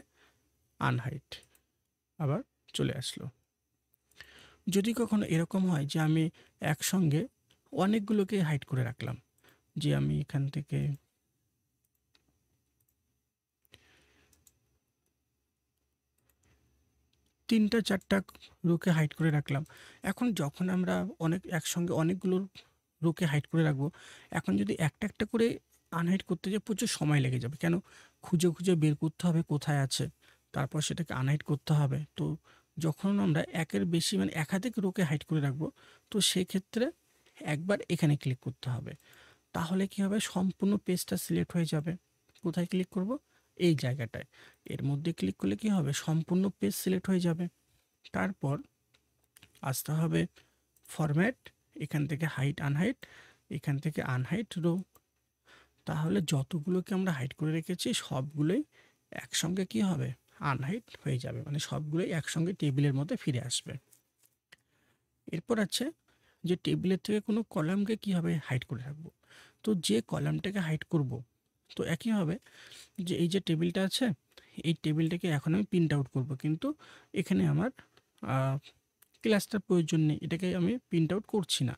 আনহাইড, আবার চলে আসলো। যদি কখনো এরকম হয় যে আমি একসঙ্গে অনেকগুলোকে হাইড করে রাখলাম, যে আমি এখান থেকে তিনটা চারটা রোকে হাইড করে রাখলাম, এখন যখন আমরা একসঙ্গে অনেকগুলো রোকে হাইড করে রাখবো, এখন যদি একটা একটা করে আনহাইড করতে যাই প্রচুর সময় লেগে যাবে। কেন? খুঁজে খুঁজে বের করতে হবে কোথায় আছে, তারপর সেটাকে আনহাইড করতে হবে। তো যখন আমরা একের বেশি মানে একাধিক রোকে হাইড করে রাখবো, তো সেক্ষেত্রে একবার এখানে ক্লিক করতে হবে। তাহলে কি হবে? সম্পূর্ণ পেজটা সিলেক্ট হয়ে যাবে। কোথায় ক্লিক করব? এই জায়গাটায়। এর মধ্যে ক্লিক করলে কি হবে? সম্পূর্ণ পেজ সিলেক্ট হয়ে যাবে। তারপর আসতে হবে ফরম্যাট, এখান থেকে হাইড আনহাইড, এখান থেকে আনহাইড রো। তাহলে যতগুলোকে আমরা হাইড করে রেখেছি সবগুলোই একসঙ্গে কি হবে? আনহাইড হয়ে যাবে, মানে সবগুলোই একসঙ্গে টেবিলের মধ্যে ফিরে আসবে। এরপর আছে যে টেবিলের থেকে কোনো কলামকে কীভাবে হাইড করে রাখবো। তো যে কলামটাকে হাইড করব, তো একইভাবে যে এই যে টেবিলটা আছে, এই টেবিলটাকে এখন আমি প্রিন্ট আউট করবো, কিন্তু এখানে আমার ক্লাসটার প্রয়োজন নেই, এটাকে আমি প্রিন্ট আউট করছি না।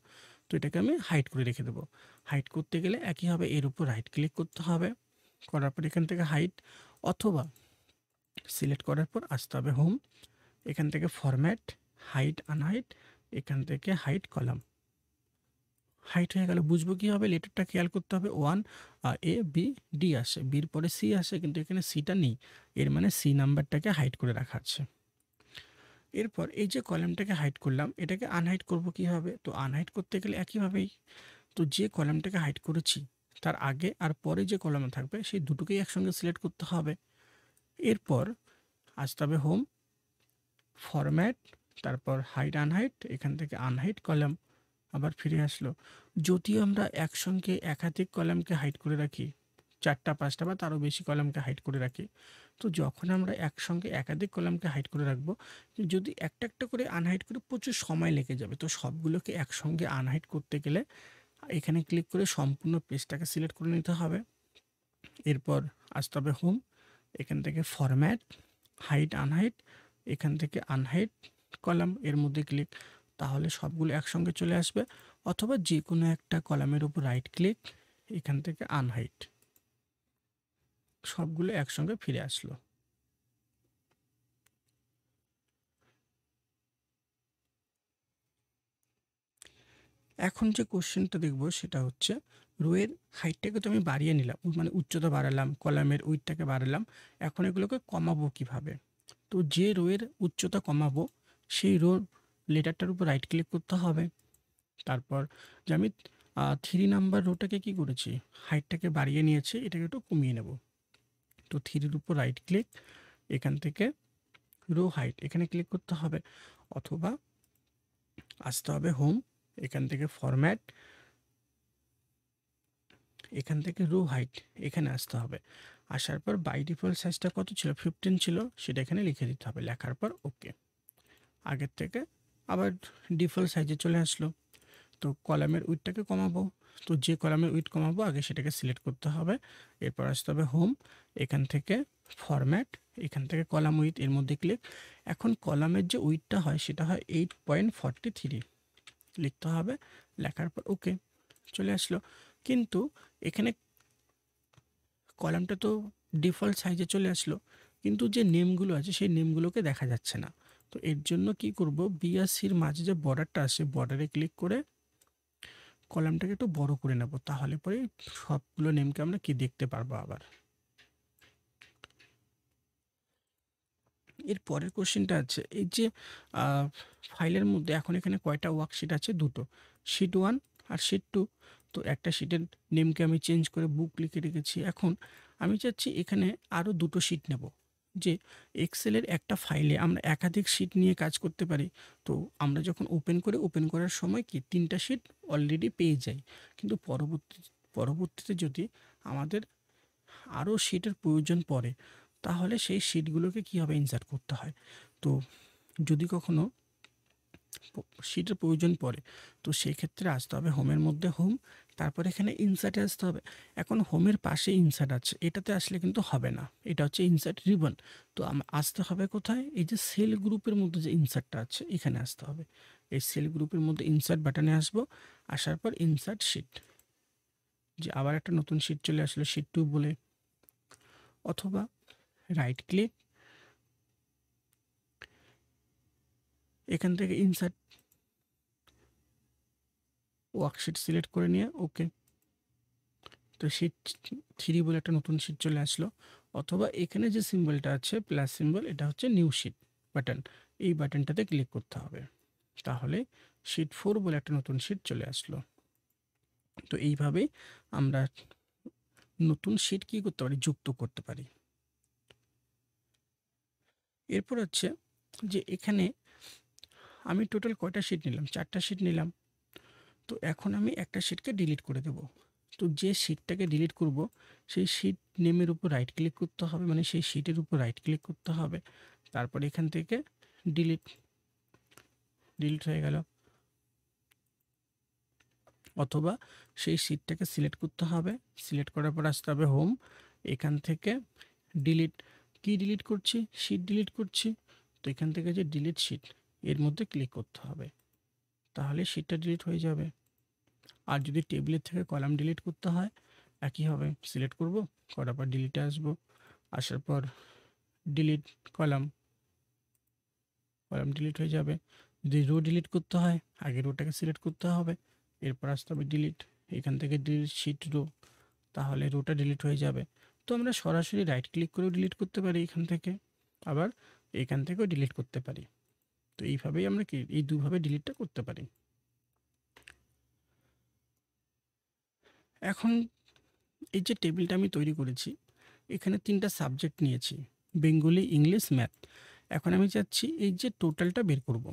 তো এটাকে আমি হাইড করে রেখে দেবো। হাইড করতে গেলে একইভাবে এর উপর রাইট ক্লিক করতে হবে, করার পর এখান থেকে হাইড, অথবা সিলেক্ট করার পর আসতে হবে হোম, এখান থেকে ফরম্যাট, হাইড আনহাইড, এখান থেকে হাইড কলাম। হাইট হয়ে গেল, বুঝবো কীভাবে, লেটারটা খেয়াল করতে হবে, 1 এ বি ডি আসে, বির পরে সি আসে, কিন্তু এখানে সিটা নেই, এর মানে সি নাম্বারটাকে হাইড করে রাখা আছে। এরপর এই যে কলামটাকে হাইড করলাম, এটাকে আনহাইড করব কীভাবে, তো আনহাইড করতে গেলে একইভাবেই, তো যে কলামটাকে হাইড করেছি তার আগে আর পরে যে কলাম থাকবে সেই দুটোকেই একসঙ্গে সিলেক্ট করতে হবে। এরপর আসতে হবে হোম, ফরম্যাট, তারপর হাইড আনহাইড, এখান থেকে আনহাইড কলাম, আবার ফিরে আসলো। যদিও আমরা একসঙ্গে একাধিক কলামকে হাইড করে রাখি, 4টা 5টা বা তারও বেশি কলামকে হাইড করে রাখি, তো যখন আমরা একসঙ্গে একাধিক কলামকে হাইড করে রাখবো, যদি একটা একটা করে আনহাইড করে প্রচুর সময় লেগে যাবে। তো সবগুলোকে একসঙ্গে আনহাইড করতে গেলে এখানে ক্লিক করে সম্পূর্ণ পেজটাকে সিলেক্ট করে নিতে হবে। এরপর আসতে হবে হোম, এখান থেকে ফরম্যাট, হাইড আনহাইড, এখান থেকে আনহাইড কলাম, এর মধ্যে ক্লিক, তাহলে সবগুলো একসঙ্গে চলে আসবে। অথবা যে কোনো একটা কলামের উপর রাইট ক্লিক, এখান থেকে আনহাইড, সবগুলো একসঙ্গে ফিরে আসলো। এখন যে কোশ্চেনটা দেখব সেটা হচ্ছে, রোয়ের হাইটটাকে তো আমি বাড়িয়ে নিলাম, মানে উচ্চতা বাড়ালাম, কলামের উইডটাকে বাড়ালাম, এখন এগুলোকে কমাবো কিভাবে। তো যে রোয়ের উচ্চতা কমাবো সেই রোর লেটারটার উপর রাইট ক্লিক করতে হবে। তারপর যে আমি 3 নাম্বার রোটাকে কি করেছি, হাইটটাকে বাড়িয়ে নিয়েছি, এটাকে একটু কমিয়ে নেব। তো 3-এর উপর রাইট ক্লিক, এখান থেকে রো হাইট, এখানে ক্লিক করতে হবে, অথবা আসতে হবে হোম, এখান থেকে ফরম্যাট, এখান থেকে রো হাইট, এখানে আসতে হবে। আসার পর বাই ডিফল্ট সাইজটা কত ছিল, 15 ছিল, সেটা এখানে লিখে দিতে হবে। লেখার পর ওকে, আগের থেকে আবার ডিফল্ট সাইজে চলে আসলো। তো কলামের উইডটাকে কমাবো, তো যে কলামের উইড কমাবো আগে সেটাকে সিলেক্ট করতে হবে। এরপর আসতে হবে হোম, এখান থেকে ফরম্যাট, এখান থেকে কলাম উইড, এর মধ্যে ক্লিক। এখন কলামের যে উইডটা হয় সেটা হয় 8.43 লিখতে হবে। লেখার পর ওকে, চলে আসলো। কিন্তু এখানে কলামটা তো ডিফল্ট সাইজে চলে আসলো, কিন্তু যে নেমগুলো আছে সেই নেমগুলোকে দেখা যাচ্ছে না। তো এর জন্য কি করব, বি আর সির মাঝে যে বর্ডারটা আছে, বর্ডারে ক্লিক করে কলামটাকে একটু বড় করে নেব, তাহলে পরে সবগুলো নেমকে আমরা কি দেখতে পারবো আবার। এর পরের কোশ্চেনটা আছে, এই যে ফাইলের মধ্যে এখন এখানে কয়টা ওয়ার্কশিট আছে, দুটো, শিট 1 আর শিট 2। তো একটা শিটের নেমকে আমি চেঞ্জ করে বুক লিখে রেখেছি। এখন আমি চাচ্ছি এখানে আরও দুটো শিট নেব, যে এক্সেলের একটা ফাইলে আমরা একাধিক শিট নিয়ে কাজ করতে পারি। তো আমরা যখন ওপেন করার সময় কি 3টা শিট অলরেডি পেয়ে যাই, কিন্তু পরবর্তীতে যদি আমাদের আরও শিটের প্রয়োজন পড়ে, তাহলে সেই শিটগুলোকে কীভাবে ইনসার্ট করতে হয়। তো যদি কখনো শিটের প্রয়োজন পড়ে, তো সেই ক্ষেত্রে আসতে হবে হোমের মধ্যে হোম, তারপর এখানে ইনসার্টে আসতে হবে। এখন হোমের পাশে ইনসার্ট আছে, এটাতে আসলে কিন্তু হবে না, এটা হচ্ছে ইনসার্ট রিবন। তো আসতে হবে কোথায়, এই যে সেল গ্রুপের মধ্যে যে ইনসার্টটা আছে এখানে আসতে হবে। এই সেল গ্রুপের মধ্যে ইনসার্ট বাটনে আসবো, আসার পর ইনসার্ট শিট, যে আবার একটা নতুন শিট চলে আসলো শিট 2 বলে, অথবা রাইট ক্লিক, এখান থেকে ইনসার্ট ওয়ার্কশিট সিলেক্ট করে নিয়ে ওকে। তো শিট 3 বলে একটা নতুন শিট চলে আসলো। অথবা এখানে যে সিম্বলটা আছে প্লাস সিম্বল, এটা হচ্ছে নিউ শিট বাটন, এই বাটনটাতে ক্লিক করতে হবে, তাহলে শিট 4 বলে একটা নতুন শিট চলে আসলো। তো এইভাবেই আমরা নতুন শিট কী করতে পারি, যুক্ত করতে পারি। এরপর হচ্ছে যে এখানে আমি টোটাল কয়টা শিট নিলাম, 4টা শিট নিলাম। তো এখন আমি একটা শিটকে ডিলিট করে দেব। তো যে শিটটাকে ডিলিট করব সেই শিট নেমের উপর রাইট ক্লিক করতে হবে, মানে সেই শিটের উপর রাইট ক্লিক করতে হবে, তারপর এখান থেকে ডিলিট হয়ে গেল। অথবা সেই শিটটাকে সিলেক্ট করতে হবে, সিলেক্ট করার পর আসতে হবে হোম, এখান থেকে ডিলিট, কি ডিলিট করছি, শিট ডিলিট করছি, তো এখান থেকে যে ডিলিট শিট এর মধ্যে ক্লিক করতে হবে, তাহলে শিটটা ডিলিট হয়ে যাবে। আর যদি টেবিলের থেকে কলাম ডিলিট করতে হয় একই হবে, সিলেক্ট করব, করার পর ডিলিটে আসবো, আসার পর ডিলিট কলাম, কলাম ডিলিট হয়ে যাবে। যদি রো ডিলিট করতে হয় আগে রোটাকে সিলেক্ট করতে হবে, এরপর আসতে হবে ডিলিট, এখান থেকে ডিলিট শিট রো, তাহলে রোটা ডিলিট হয়ে যাবে। তো আমরা সরাসরি রাইট ক্লিক করেও ডিলিট করতে পারি এখান থেকে, আবার এখান থেকেও ডিলিট করতে পারি। তো এইভাবেই আমরা কি এই দুভাবে ডিলিটটা করতে পারি। এখন এই যে টেবিলটা আমি তৈরি করেছি, এখানে 3টা সাবজেক্ট নিয়েছি, বেঙ্গলি, ইংলিশ, ম্যাথ। এখন আমি চাচ্ছি এই যে টোটালটা বের করব,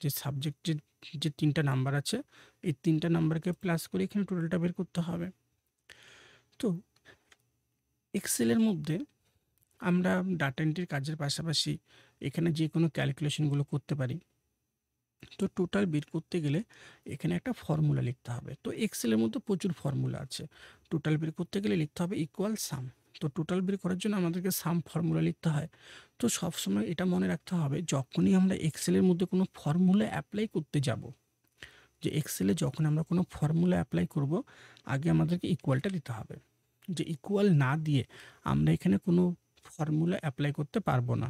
যে সাবজেক্টের যে 3টা নাম্বার আছে এই 3টা নাম্বারকে প্লাস করে এখানে টোটালটা বের করতে হবে। তো এক্সেলের মধ্যে আমরা ডাটা এন্ট্রির কাজের পাশাপাশি এখানে যে কোনো ক্যালকুলেশনগুলো করতে পারি। তো টোটাল বের করতে গেলে এখানে একটা ফর্মুলা লিখতে হবে। তো এক্সেলের মধ্যে প্রচুর ফর্মুলা আছে, টোটাল বের করতে গেলে লিখতে হবে ইকুয়াল সাম। তো টোটাল বের করার জন্য আমাদেরকে সাম ফর্মুলা লিখতে হয়। তো সবসময় এটা মনে রাখতে হবে, যখনই আমরা এক্সেলের মধ্যে কোনো ফর্মুলা অ্যাপ্লাই করতে যাব, যে এক্সেলে যখন আমরা কোনো ফর্মুলা অ্যাপ্লাই করব আগে আমাদেরকে ইকুয়ালটা দিতে হবে। যে ইকুয়াল না দিয়ে আমরা এখানে কোনো ফর্মুলা অ্যাপ্লাই করতে পারবো না।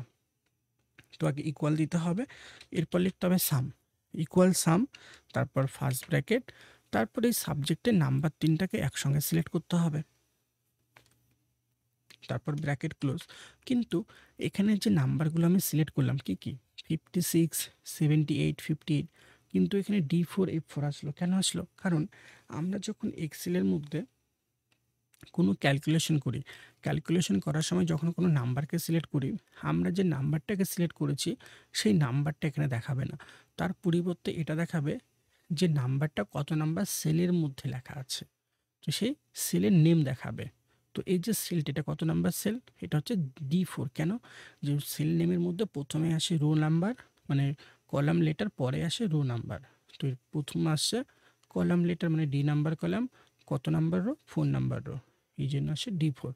তো আগে ইকুয়াল দিতে হবে, এরপর লিখতে হবে সাম, ইকুয়াল সাম, তারপর ফার্স্ট ব্র্যাকেট, তারপর এই সাবজেক্টের নাম্বার 3টাকে একসঙ্গে সিলেক্ট করতে হবে, তারপর ব্র্যাকেট ক্লোজ। কিন্তু এখানে যে নাম্বারগুলো আমি সিলেক্ট করলাম কি কি, 56, 78, 58, কিন্তু এখানে D4, F4 আসলো, কেন আসলো? কারণ আমরা যখন এক্সেলের মধ্যে কোনো ক্যালকুলেশন করি, ক্যালকুলেশন করার সময় যখন কোনো নাম্বারকে সিলেক্ট করি, আমরা যে নাম্বারটাকে সিলেক্ট করেছি সেই নাম্বারটা এখানে দেখাবে না, তার পরিবর্তে এটা দেখাবে যে নাম্বারটা কত নাম্বার সেলের মধ্যে লেখা আছে, তো সেই সেলের নেম দেখাবে। তো এই যে সেলটা, এটা কত নাম্বার সেল, এটা হচ্ছে D4। কেন? যে সেল নেমের মধ্যে প্রথমে আসে রো নাম্বার, মানে কলাম লেটার, পরে আসে রো নাম্বার। তো প্রথম আসছে কলাম লেটার মানে ডি নাম্বার কলাম, কত নাম্বার রো, 4 নাম্বার রো, এই জন্য আসে D4।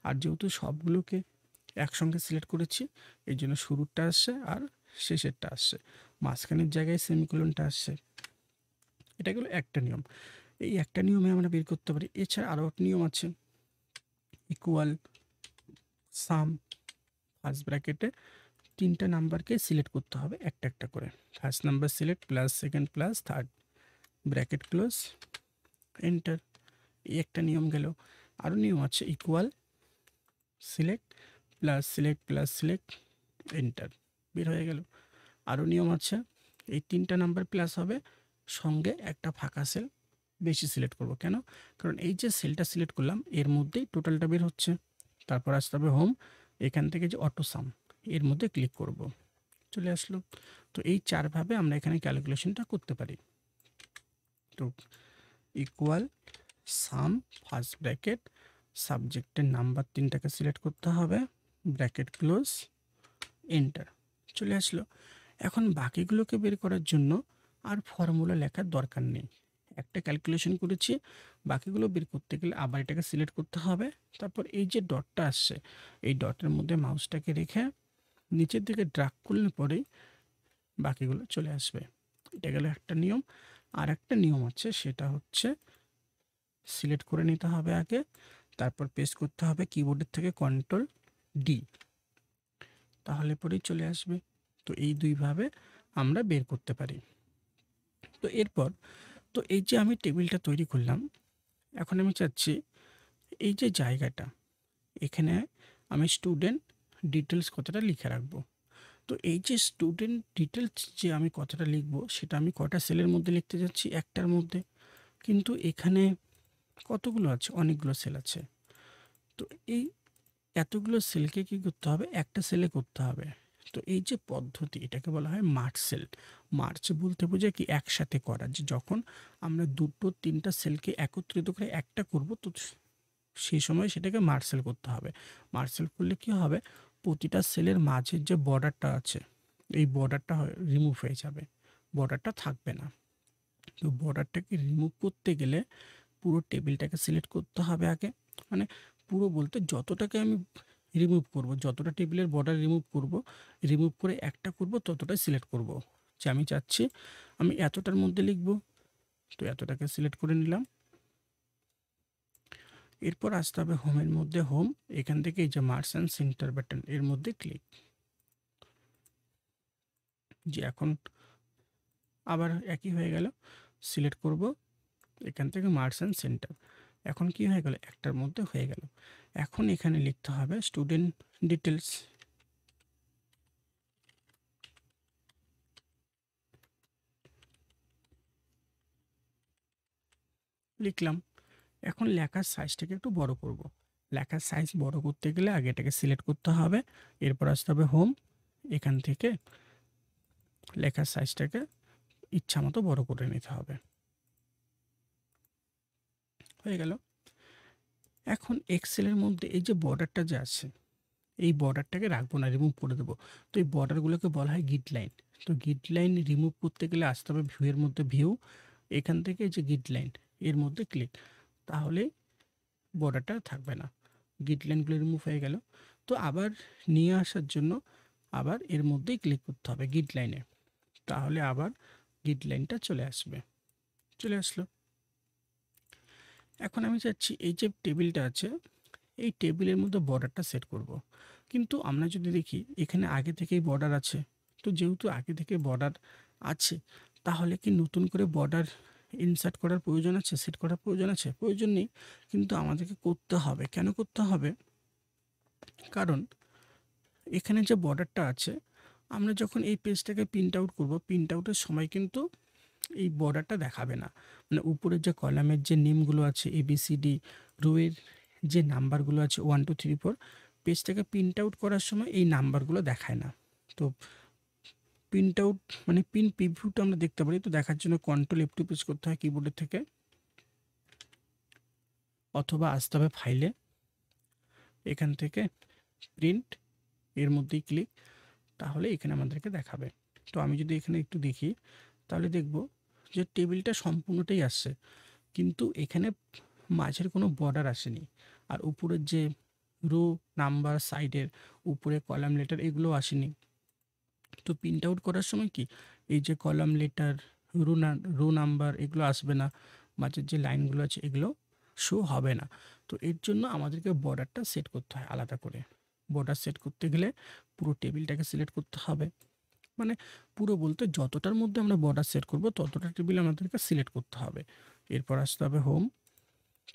আর যেহেতু সবগুলোকে একসঙ্গে সিলেক্ট করেছি এই জন্য শুরুরটা আসছে আর শেষেরটা আসছে, মাঝখানের জায়গায় সেমিকোলনটা আসছে। এটা গেলো একটা নিয়ম, এই একটা নিয়মে আমরা বের করতে পারি। এছাড়া আরও একটা নিয়ম আছে, ইকুয়াল সাম, ফার্স্ট ব্র্যাকেটে 3টা নাম্বারকে সিলেক্ট করতে হবে একটা একটা করে, first number select plus second plus third, bracket close, enter. এই একটা নিয়ম গেল। আরও নিয়ম আছে, equal select plus select enter, বের হয়ে গেল। আরও নিয়ম আছে, এই 3টা নাম্বার প্লাস হবে, সঙ্গে একটা ফাঁকা সেল বেশি সিলেক্ট করব। কেন? কারণ এই যে সেলটা সিলেক্ট করলাম এর মধ্যেই টোটালটা বের হচ্ছে। তারপর আসতে হবে হোম, এখান থেকে যে অটো সাম এর মধ্যে ক্লিক করব, চলে আসলো। তো এই 4ভাবে আমরা এখানে ক্যালকুলেশনটা করতে পারি। তো ইকুয়াল সাম, ফার্স্ট ব্র্যাকেট, সাবজেক্টের নাম্বার 3টাকে সিলেক্ট করতে হবে, ব্র্যাকেট ক্লোজ, এন্টার, চলে আসলো। এখন বাকিগুলোকে বের করার জন্য আর ফর্মুলা লেখার দরকার নেই, একটা ক্যালকুলেশন করেছি, বাকিগুলো বের করতে গেলে আবার এটাকে সিলেক্ট করতে হবে। তারপর এই যে ডটটা আসছে এই ডটের মধ্যে মাউসটাকে রেখে নিচের দিকে ড্রাগ করলে পরেই বাকিগুলো চলে আসবে। এটা গেল একটা নিয়ম। আর একটা নিয়ম আছে, সেটা হচ্ছে সিলেক্ট করে নিতে হবে আগে, তারপর পেস্ট করতে হবে কিবোর্ডের থেকে Ctrl+D, তাহলে পরেই চলে আসবে। তো এই দুইভাবে আমরা বের করতে পারি। তো এরপর, তো এই যে আমি টেবিলটা তৈরি করলাম, এখন আমি চাচ্ছি এই যে জায়গাটা এখানে আমি স্টুডেন্ট ডিটেলস কথাটা লিখে রাখবো। তো এই যে স্টুডেন্ট ডিটেলস যে আমি কথাটা লিখবো সেটা আমি কটা সেলের মধ্যে লিখতে যাচ্ছি, একটার মধ্যে। কিন্তু এখানে কতগুলো আছে, অনেকগুলো সেল আছে। তো এই এতগুলো সেলকে কি করতে হবে, একটা সেলে করতে হবে। তো এই যে পদ্ধতি এটাকে বলা হয় মার্জ সেল। মার্জ বলতে বোঝায় কি একসাথে করা, যে যখন আমরা 2-3টা সেলকে একত্রিত করে একটা করব তো সেই সময় সেটাকে মার্জ সেল করতে হবে। মার্জ সেল করলে কি হবে, প্রতিটা সেলের মাঝের যে বর্ডারটা আছে এই বর্ডারটা রিমুভ হয়ে যাবে, বর্ডারটা থাকবে না। তো বর্ডারটাকে রিমুভ করতে গেলে পুরো টেবিলটাকে সিলেক্ট করতে হবে আগে। মানে পুরো বলতে যতটাকে আমি রিমুভ করব, যতটা টেবিলের বর্ডার রিমুভ করে একটা করব ততটাই সিলেক্ট করব। যে আমি চাচ্ছি আমি এতটার মধ্যে লিখব, তো এতটাকে সিলেক্ট করে নিলাম। এরপর আসতে হবে হোমের মধ্যে, হোম, এখান থেকে এই যে মার্জ অ্যান্ড সেন্টার বাটন এর মধ্যে ক্লিক। যে এখন আবার একই হয়ে গেল, সিলেক্ট করব এখান থেকে মার্জ অ্যান্ড সেন্টার। এখন কি হয়ে গেল, একটার মধ্যে হয়ে গেল। এখন এখানে লিখতে হবে স্টুডেন্ট ডিটেলস। লিখলাম। এখন লেখার সাইজটাকে একটু বড় করব। লেখার সাইজ বড় করতে গেলে আগে এটাকে সিলেক্ট করতে হবে, এরপর আসতে হবে হোম, এখান থেকে লেখার সাইজটাকে ইচ্ছা মতো বড় করে নিতে হবে। হয়ে গেল। এখন এক্সেলের মধ্যে এই যে বর্ডারটা যে আছে, এই বর্ডারটাকে রাখবো না, রিমুভ করে দেবো। তো এই বর্ডারগুলোকে বলা হয় গিড লাইন। তো গিড লাইন রিমুভ করতে গেলে আসতে হবে ভিউয়ের মধ্যে, ভিউ, এখান থেকে এই যে গিড লাইন এর মধ্যে ক্লিক। তাহলে বর্ডারটা থাকবে না, গিড লাইনগুলো রিমুভ হয়ে গেল। তো আবার নিয়ে আসার জন্য আবার এর মধ্যেই ক্লিক করতে হবে গিড লাইনে, তাহলে আবার গিড লাইনটা চলে আসবে। চলে আসলো। এখন আমি চাচ্ছি এই যে টেবিলটা আছে, এই টেবিলের মধ্যে বর্ডারটা সেট করব। কিন্তু আমরা যদি দেখি এখানে আগে থেকেই বর্ডার আছে, তো যেহেতু আগে থেকে বর্ডার আছে, তাহলে কি নতুন করে বর্ডার ইনসার্ট করার প্রয়োজন আছে, সেট করার প্রয়োজন আছে? প্রয়োজন নেই, কিন্তু আমাদেরকে করতে হবে। কেন করতে হবে? কারণ এখানে যে বর্ডারটা আছে, আমরা যখন এই পেজটাকে প্রিন্ট আউট করব, প্রিন্ট আউটের সময় কিন্তু এই বর্ডারটা দেখাবে না। মানে উপরের যে কলামের যে নেমগুলো আছে ABCD, রোয়ের যে নাম্বারগুলো আছে 1 2 3 4, পেজটাকে প্রিন্ট আউট করার সময় এই নাম্বারগুলো দেখায় না। তো প্রিন্ট আউট মানে প্রিন্ট প্রিভিউটা আমরা দেখতে পারি। তো দেখার জন্য কন্ট্রোল F2 প্রেস করতে হয় কিবোর্ডের থেকে, অথবা আসতে হবে ফাইলে, এখান থেকে প্রিন্ট, এর মধ্যেই ক্লিক, তাহলে এখানে আমাদেরকে দেখাবে। তো আমি যদি এখানে একটু দেখি, তাহলে দেখব যে টেবিলটা সম্পূর্ণটাই আসছে, কিন্তু এখানে মাঝের কোনো বর্ডার আসেনি। আর উপরের যে রো নাম্বার, সাইডের উপরে কলাম লেটার, এগুলো আসেনি। তো প্রিন্ট আউট করার সময় কি এই যে কলাম লেটার, রো নাম্বার, এগুলো আসবে না, মাঝের যে লাইনগুলো আছে এগুলো শো হবে না। তো এর জন্য আমাদেরকে বর্ডারটা সেট করতে হয় আলাদা করে। বর্ডার সেট করতে গেলে পুরো টেবিলটাকে সিলেক্ট করতে হবে। মানে পুরো বলতে যতটার মধ্যে আমরা বর্ডার সেট করব ততটা টেবিল আমাদেরকে সিলেক্ট করতে হবে। এরপর আসতে হবে হোম,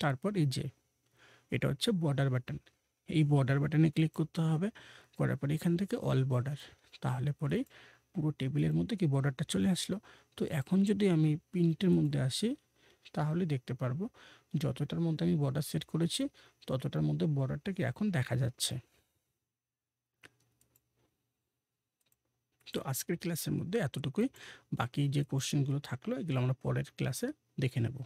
তারপর এই যে এটা হচ্ছে বর্ডার বাটন, এই বর্ডার বাটনে ক্লিক করতে হবে। করার পরে এখান থেকে অল বর্ডার, তাহলে পরেই পুরো টেবিলের মধ্যে কি বর্ডারটা চলে আসলো। তো এখন যদি আমি প্রিন্টের মধ্যে আসি, তাহলে দেখতে পারবো যতটার মধ্যে আমি বর্ডার সেট করেছি ততটার মধ্যে বর্ডারটা কি এখন দেখা যাচ্ছে। তো আজকের ক্লাসের মধ্যে এতটুকুই। বাকি যে কোশ্চেনগুলো থাকলো এগুলো আমরা পরের ক্লাসে দেখে নেব।